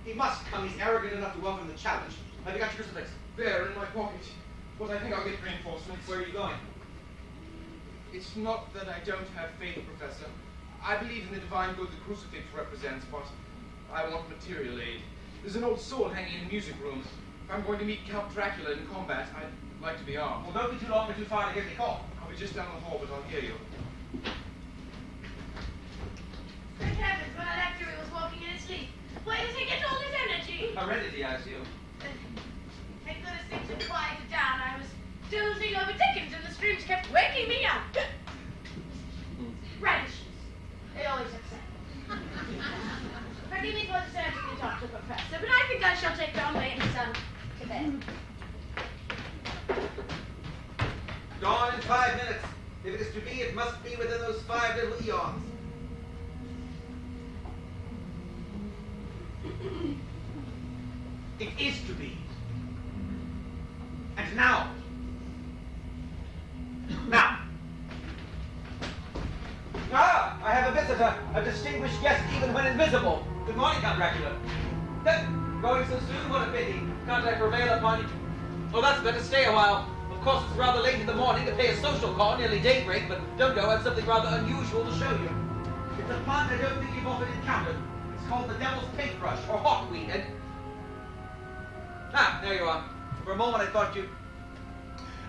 He must come. He's arrogant enough to welcome the challenge. Have you got your crucifix? There, in my pocket. But I think I'll get reinforcements. Where are you going? It's not that I don't have faith, Professor. I believe in the divine good the crucifix represents, but I want material aid. There's an old sword hanging in the music room. If I'm going to meet Count Dracula in combat, I'd like to be armed. Well, don't be too long or too far to hear me call. I'll be just down the hall, but I'll hear you. Good heavens, when I left you, he was walking in his sleep. Where does he get all his energy? Heredity, I assume. Thank goodness things had quieted down. I was dozing over Dickens and the screams kept waking me up. Radishes. They always upset me. Forgive me for deserting the doctor, Professor, but I think I shall take Conway and his son to bed. Dawn in 5 minutes. If it is to be, it must be within those 5 little eons. It is to be. And now. Now. Ah, I have a visitor, a distinguished guest even when invisible. Good morning, Count Dracula. Going so soon? What a pity. Can't I prevail upon you? Oh, that's better. Stay a while. Of course, it's rather late in the morning to pay a social call, nearly daybreak, but don't go. I have something rather unusual to show you. It's a plant I don't think you've often encountered. It's called the devil's paintbrush, or hawkweed, and... Ah, there you are. For a moment I thought you...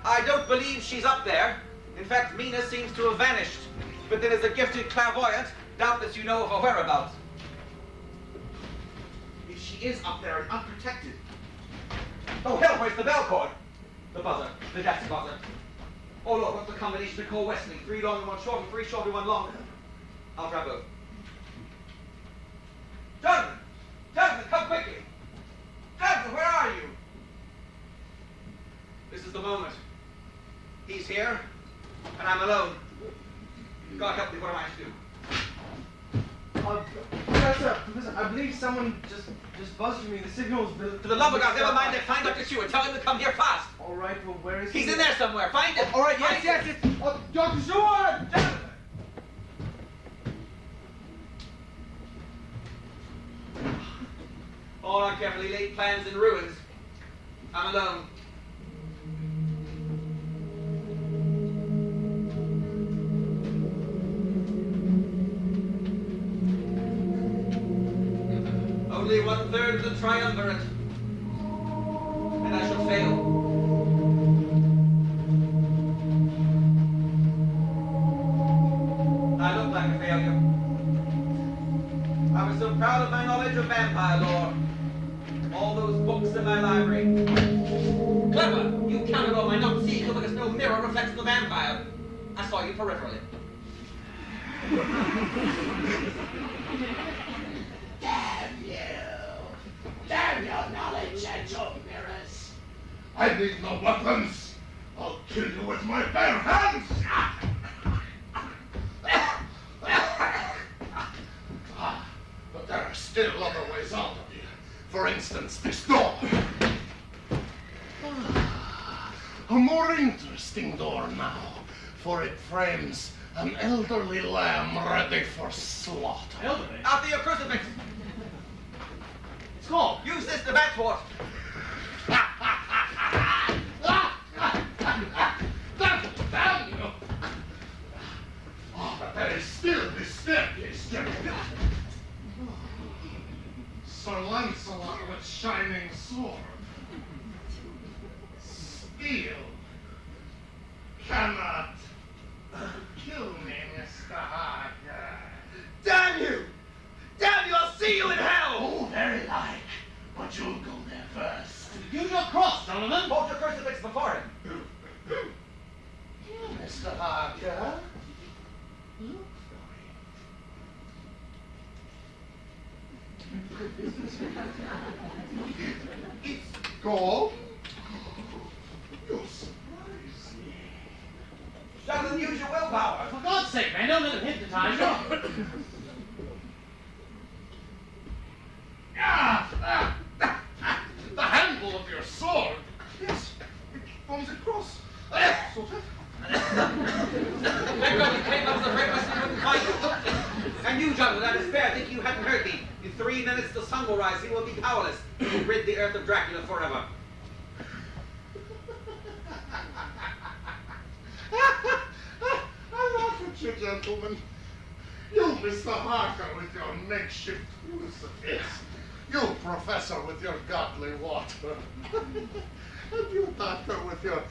I don't believe she's up there. In fact, Mina seems to have vanished. But then as a gifted clairvoyant, doubtless you know of her whereabouts. If she is up there and unprotected... Oh, hell, where's the bell cord? The buzzer. The desk buzzer. Oh, look, what's the combination to call Wesley? 3 long and 1 short, and 3 short and 1 long. I'll try both. Jonathan! Jonathan, come quickly! Jonathan, where are you? This is the moment. He's here, and I'm alone. God help me, what am I to do? Professor, I believe someone just buzzed for me. The signal's been... For the love of God, never mind that. Find Dr. Stewart. Tell him to come here fast. All right, well, where is he? He's in there somewhere. Find him. All right, Find yes. Oh, Dr. Stewart! Jonathan! All our carefully laid plans in ruins. I'm alone. third of the triumvirate. And I shall fail. I look like a failure. I was so proud of my knowledge of vampire lore. All those books in my library. Clever! You counted on my not seeing you because no mirror reflects the vampire. I saw you peripherally. Damn you! Damn your knowledge and your mirrors! I need no weapons! I'll kill you with my bare hands! But there are still other ways out of here. For instance, this door. A more interesting door now, for it frames an elderly lamb ready for slaughter. Elderly? After your crucifix. It's called. Use this to backthwart. Damn you! Oh, but there is still this staircase, gentlemen. Sir Lancelot with shining sword. Steel cannot kill me, Mr. Harker. Damn you! Damn you! I'll see you in hell! Oh, very like. But you'll go there first. Use your cross, gentlemen. Hold your crucifix before him. Mr. Harker, look for it. It's gold. You'll surprise me. Gentlemen, use your willpower. For God's sake, man, don't let him hypnotize you. The handle of your sword. Yes, it forms a cross. Sort of. Thank God you came. I was afraid my son wouldn't find you. And you, gentlemen, I despair. I think you hadn't heard me. In 3 minutes, the sun will rise. He will be powerless. He will rid the earth of Dracula forever. I laugh at you, gentlemen. You, Mr. Harker, with your makeshift crucifix. You, Professor, with your godly water. And you, Doctor, with your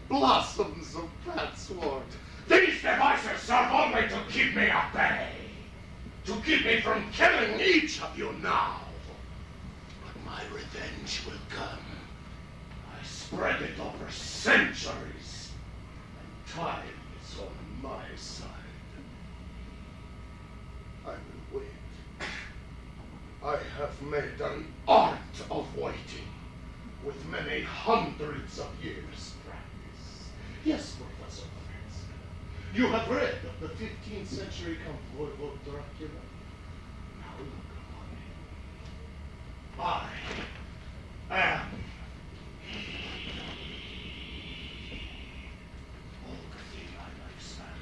blossoms of batsword. These devices serve only to keep me at bay. To keep me from killing each of you now. But my revenge will come. I spread it over centuries. And time is on my side. I will wait. I have made an art of waiting, with many hundreds of years' practice. Yes, Professor Franz. You have read of the 15th century Count of Dracula. Now look upon me. I am my lifespan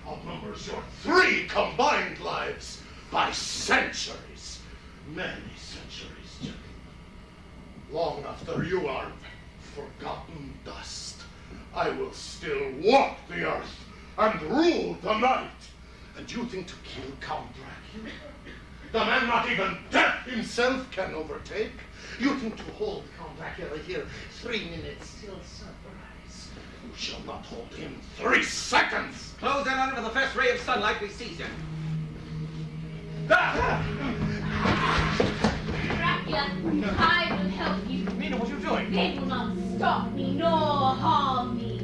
outnumbers your 3 combined lives by centuries. Many centuries, gentlemen. Long after you are forgotten dust, I will still walk the earth and rule the night. And you think to kill Count Dracula? The man not even death himself can overtake? You think to hold Count Dracula here 3 minutes till sunrise? You shall not hold him 3 seconds! Close in on him with the first ray of sunlight we seize him. Dracula, I will help you. Mina, what are you doing? They will not stop me nor harm me.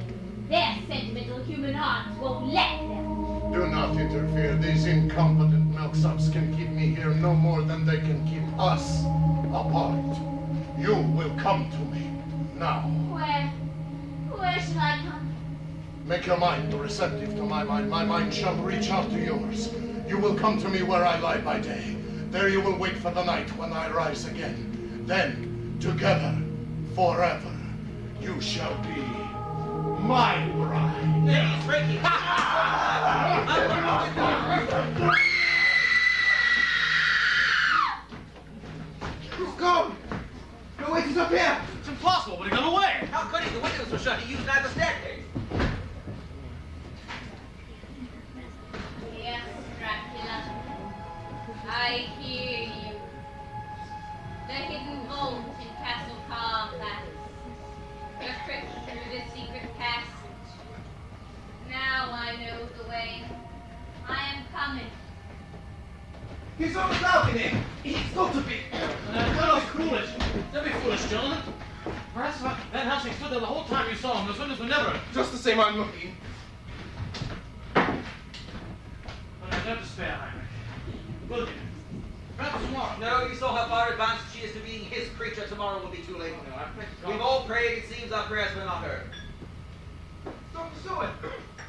Their sentimental human hearts won't let them. Do not interfere. These incompetent milksops can keep me here no more than they can keep us apart. You will come to me now. Where shall I come? Make your mind receptive to my mind. My mind shall reach out to yours. You will come to me where I lie by day. There you will wait for the night when I rise again. Then, together, forever, you shall be my bride. Ladies, Frankie. He's gone! No, wait, he's up here! It's impossible, but he got away. How could he? The windows were shut. He used neither staircase. Yes, Dracula. I hear you. The on, those windows were never. Just the same, I'm looking. But I don't despair, Heinrich. We'll get it. Perhaps tomorrow. No, you saw how far advanced she is to being his creature. Tomorrow will be too late. No, I pray to God. We've all prayed. It seems our prayers were not heard. Dr. Seward!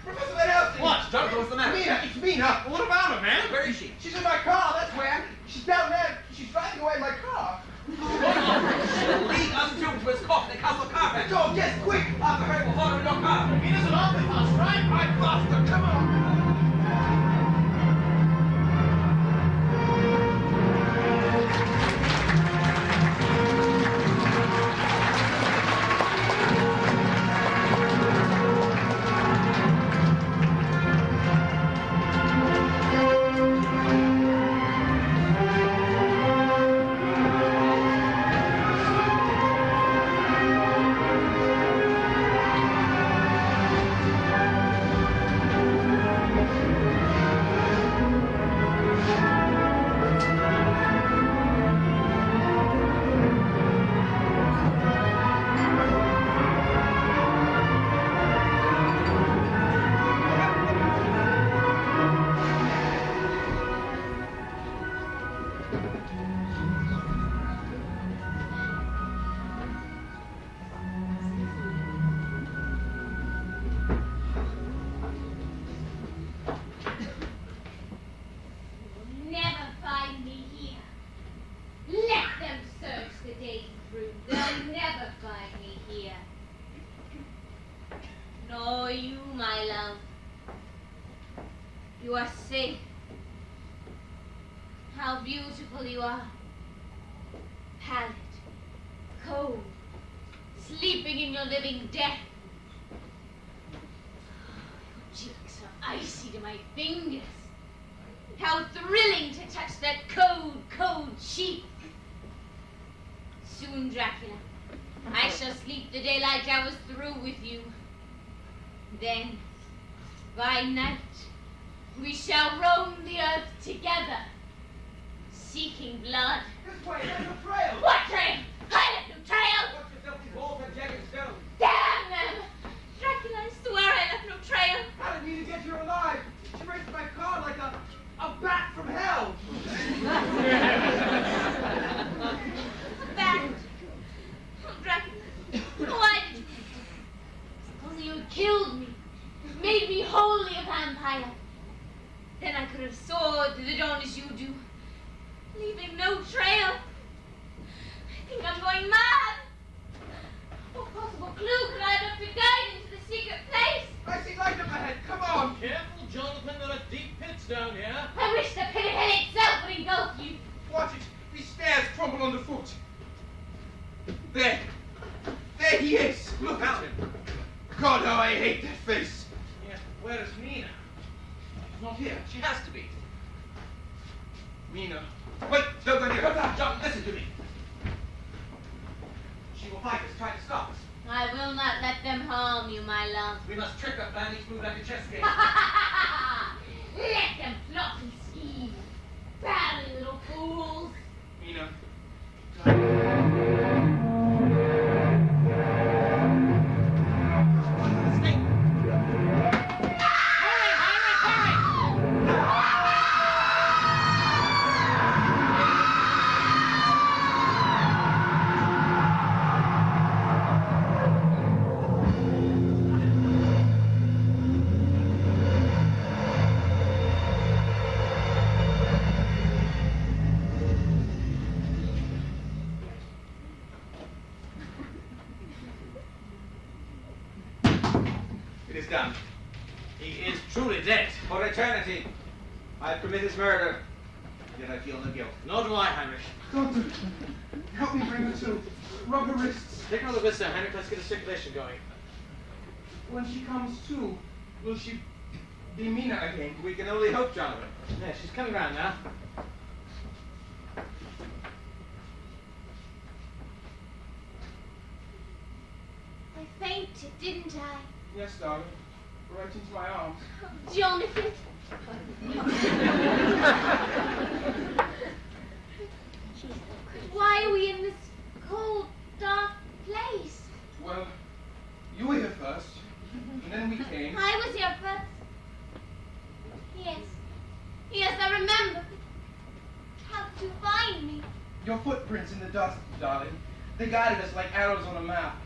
Professor Van Helsing! What? Doctor, what's the matter? Mina! It's Mina! What about her, man? Where is she? She's in my car, that's where. She's down there. She's driving away in my car. Being undoomed was caught in the castle carpet. Oh, yes, quick! Arthur, hurry, we'll follow in your car. Mina's along with us, right? Right, faster, come on! You are safe. How beautiful you are. Pallid, cold, sleeping in your living death. Your cheeks are icy to my fingers. How thrilling to touch that cold, cold cheek. Soon, Dracula, I shall sleep the daylight hours through with you. Then, by night, we shall roam the earth together, seeking blood. This way, there's a trail! What trail? I left no trail! Watch yourself, these walls are jagged stone. Damn them! Dracula, I swear I left no trail. I didn't mean to get you alive. She raced my car like a bat from hell. A bat. Oh, Dracula, why did you? Only you had killed me, made me wholly a vampire. Then I could have soared through the dawn as you do, leaving no trail. I think I'm going mad. What possible clue could I have to guide into the secret place? I see light up ahead. Come on. Careful, Jonathan. There are deep pits down here. I wish the pit of hell itself would engulf you. Watch it. These stairs crumble underfoot. There. There he is. Look at him. God, how I hate that face. Yeah, where is Mina? She's not here. She has to be. Mina. Wait, don't go near her. John, listen to me. She will fight us, try to stop us. I will not let them harm you, my love. We must trick her plan, each move like a chess game. Let them plot and scheme. Badly, little fools. Mina. It is done. He is truly dead. For eternity, I have committed murder, yet I feel no guilt. Nor do I, Heinrich. Doctor, help me bring her to. Rub her wrists. Take another visit, Heinrich. Let's get a circulation going. When she comes to, will she be Mina again? We can only hope, Jonathan. Yeah, she's coming round now. I fainted, didn't I? Yes, darling. Right into my arms. Oh, Jonathan. Why are we in this cold, dark place? Well, you were here first, and then we came. I was here first. Yes. Yes, I remember. How did you find me? Your footprints in the dust, darling. They guided us like arrows on a map.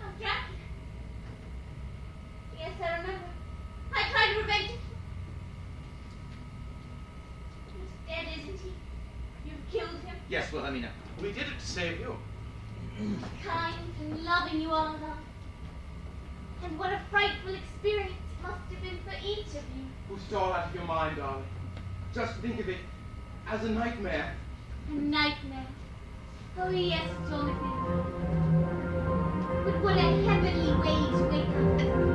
Oh, Dracula. Yes, I remember. I tried to prevent it. He's dead, isn't he? You've killed him. Yes, Wilhelmina. We did it to save you. Kind and loving you all are. And what a frightful experience it must have been for each of you. Who stole out of your mind, darling? Just think of it as a nightmare. A nightmare. Oh yes, it's all a dream. But what a heavenly way to wake up.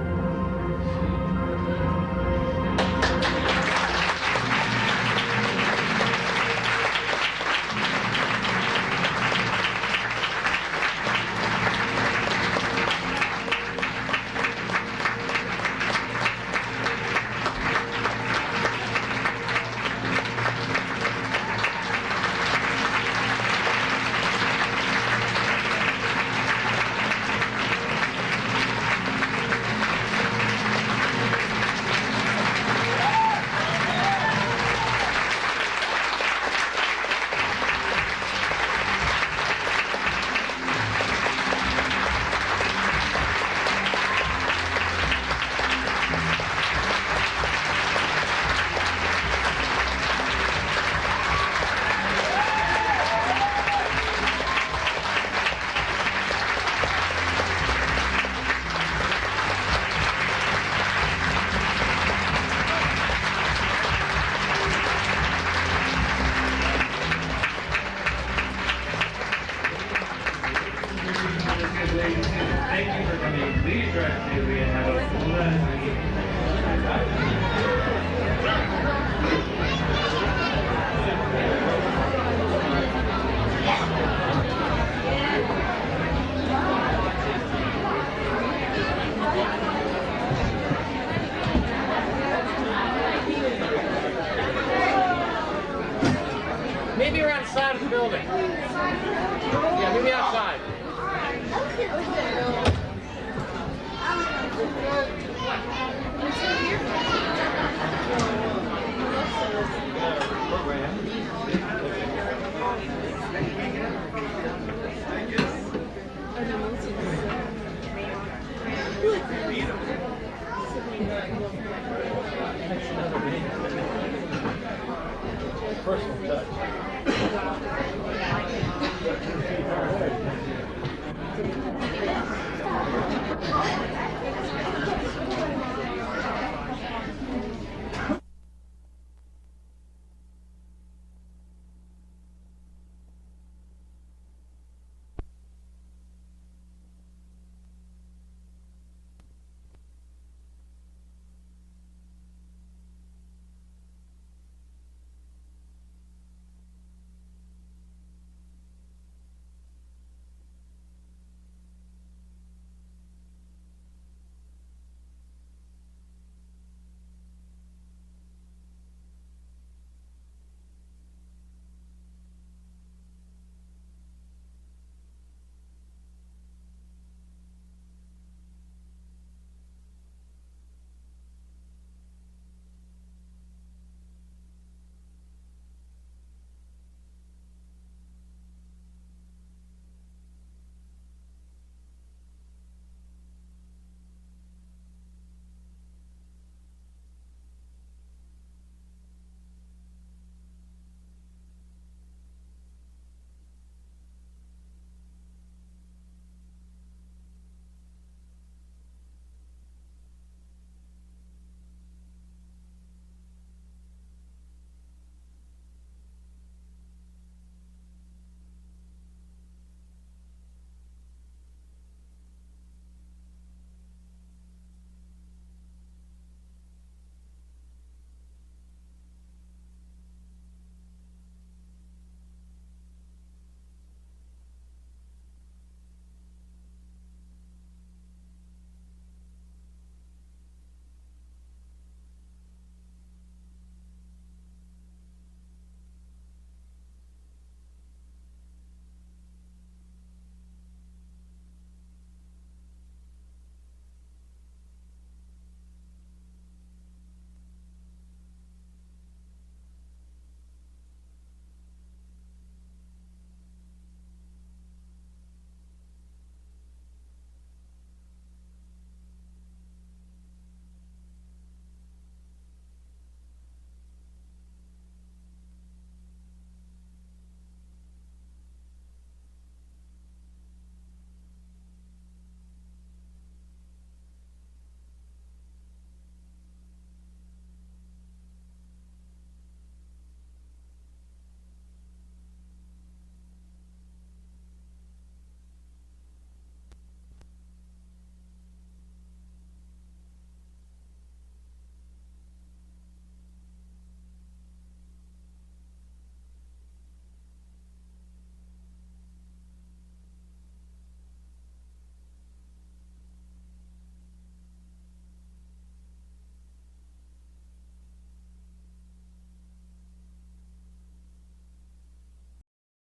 Thank you for coming. Please drive safely and have a blessed evening.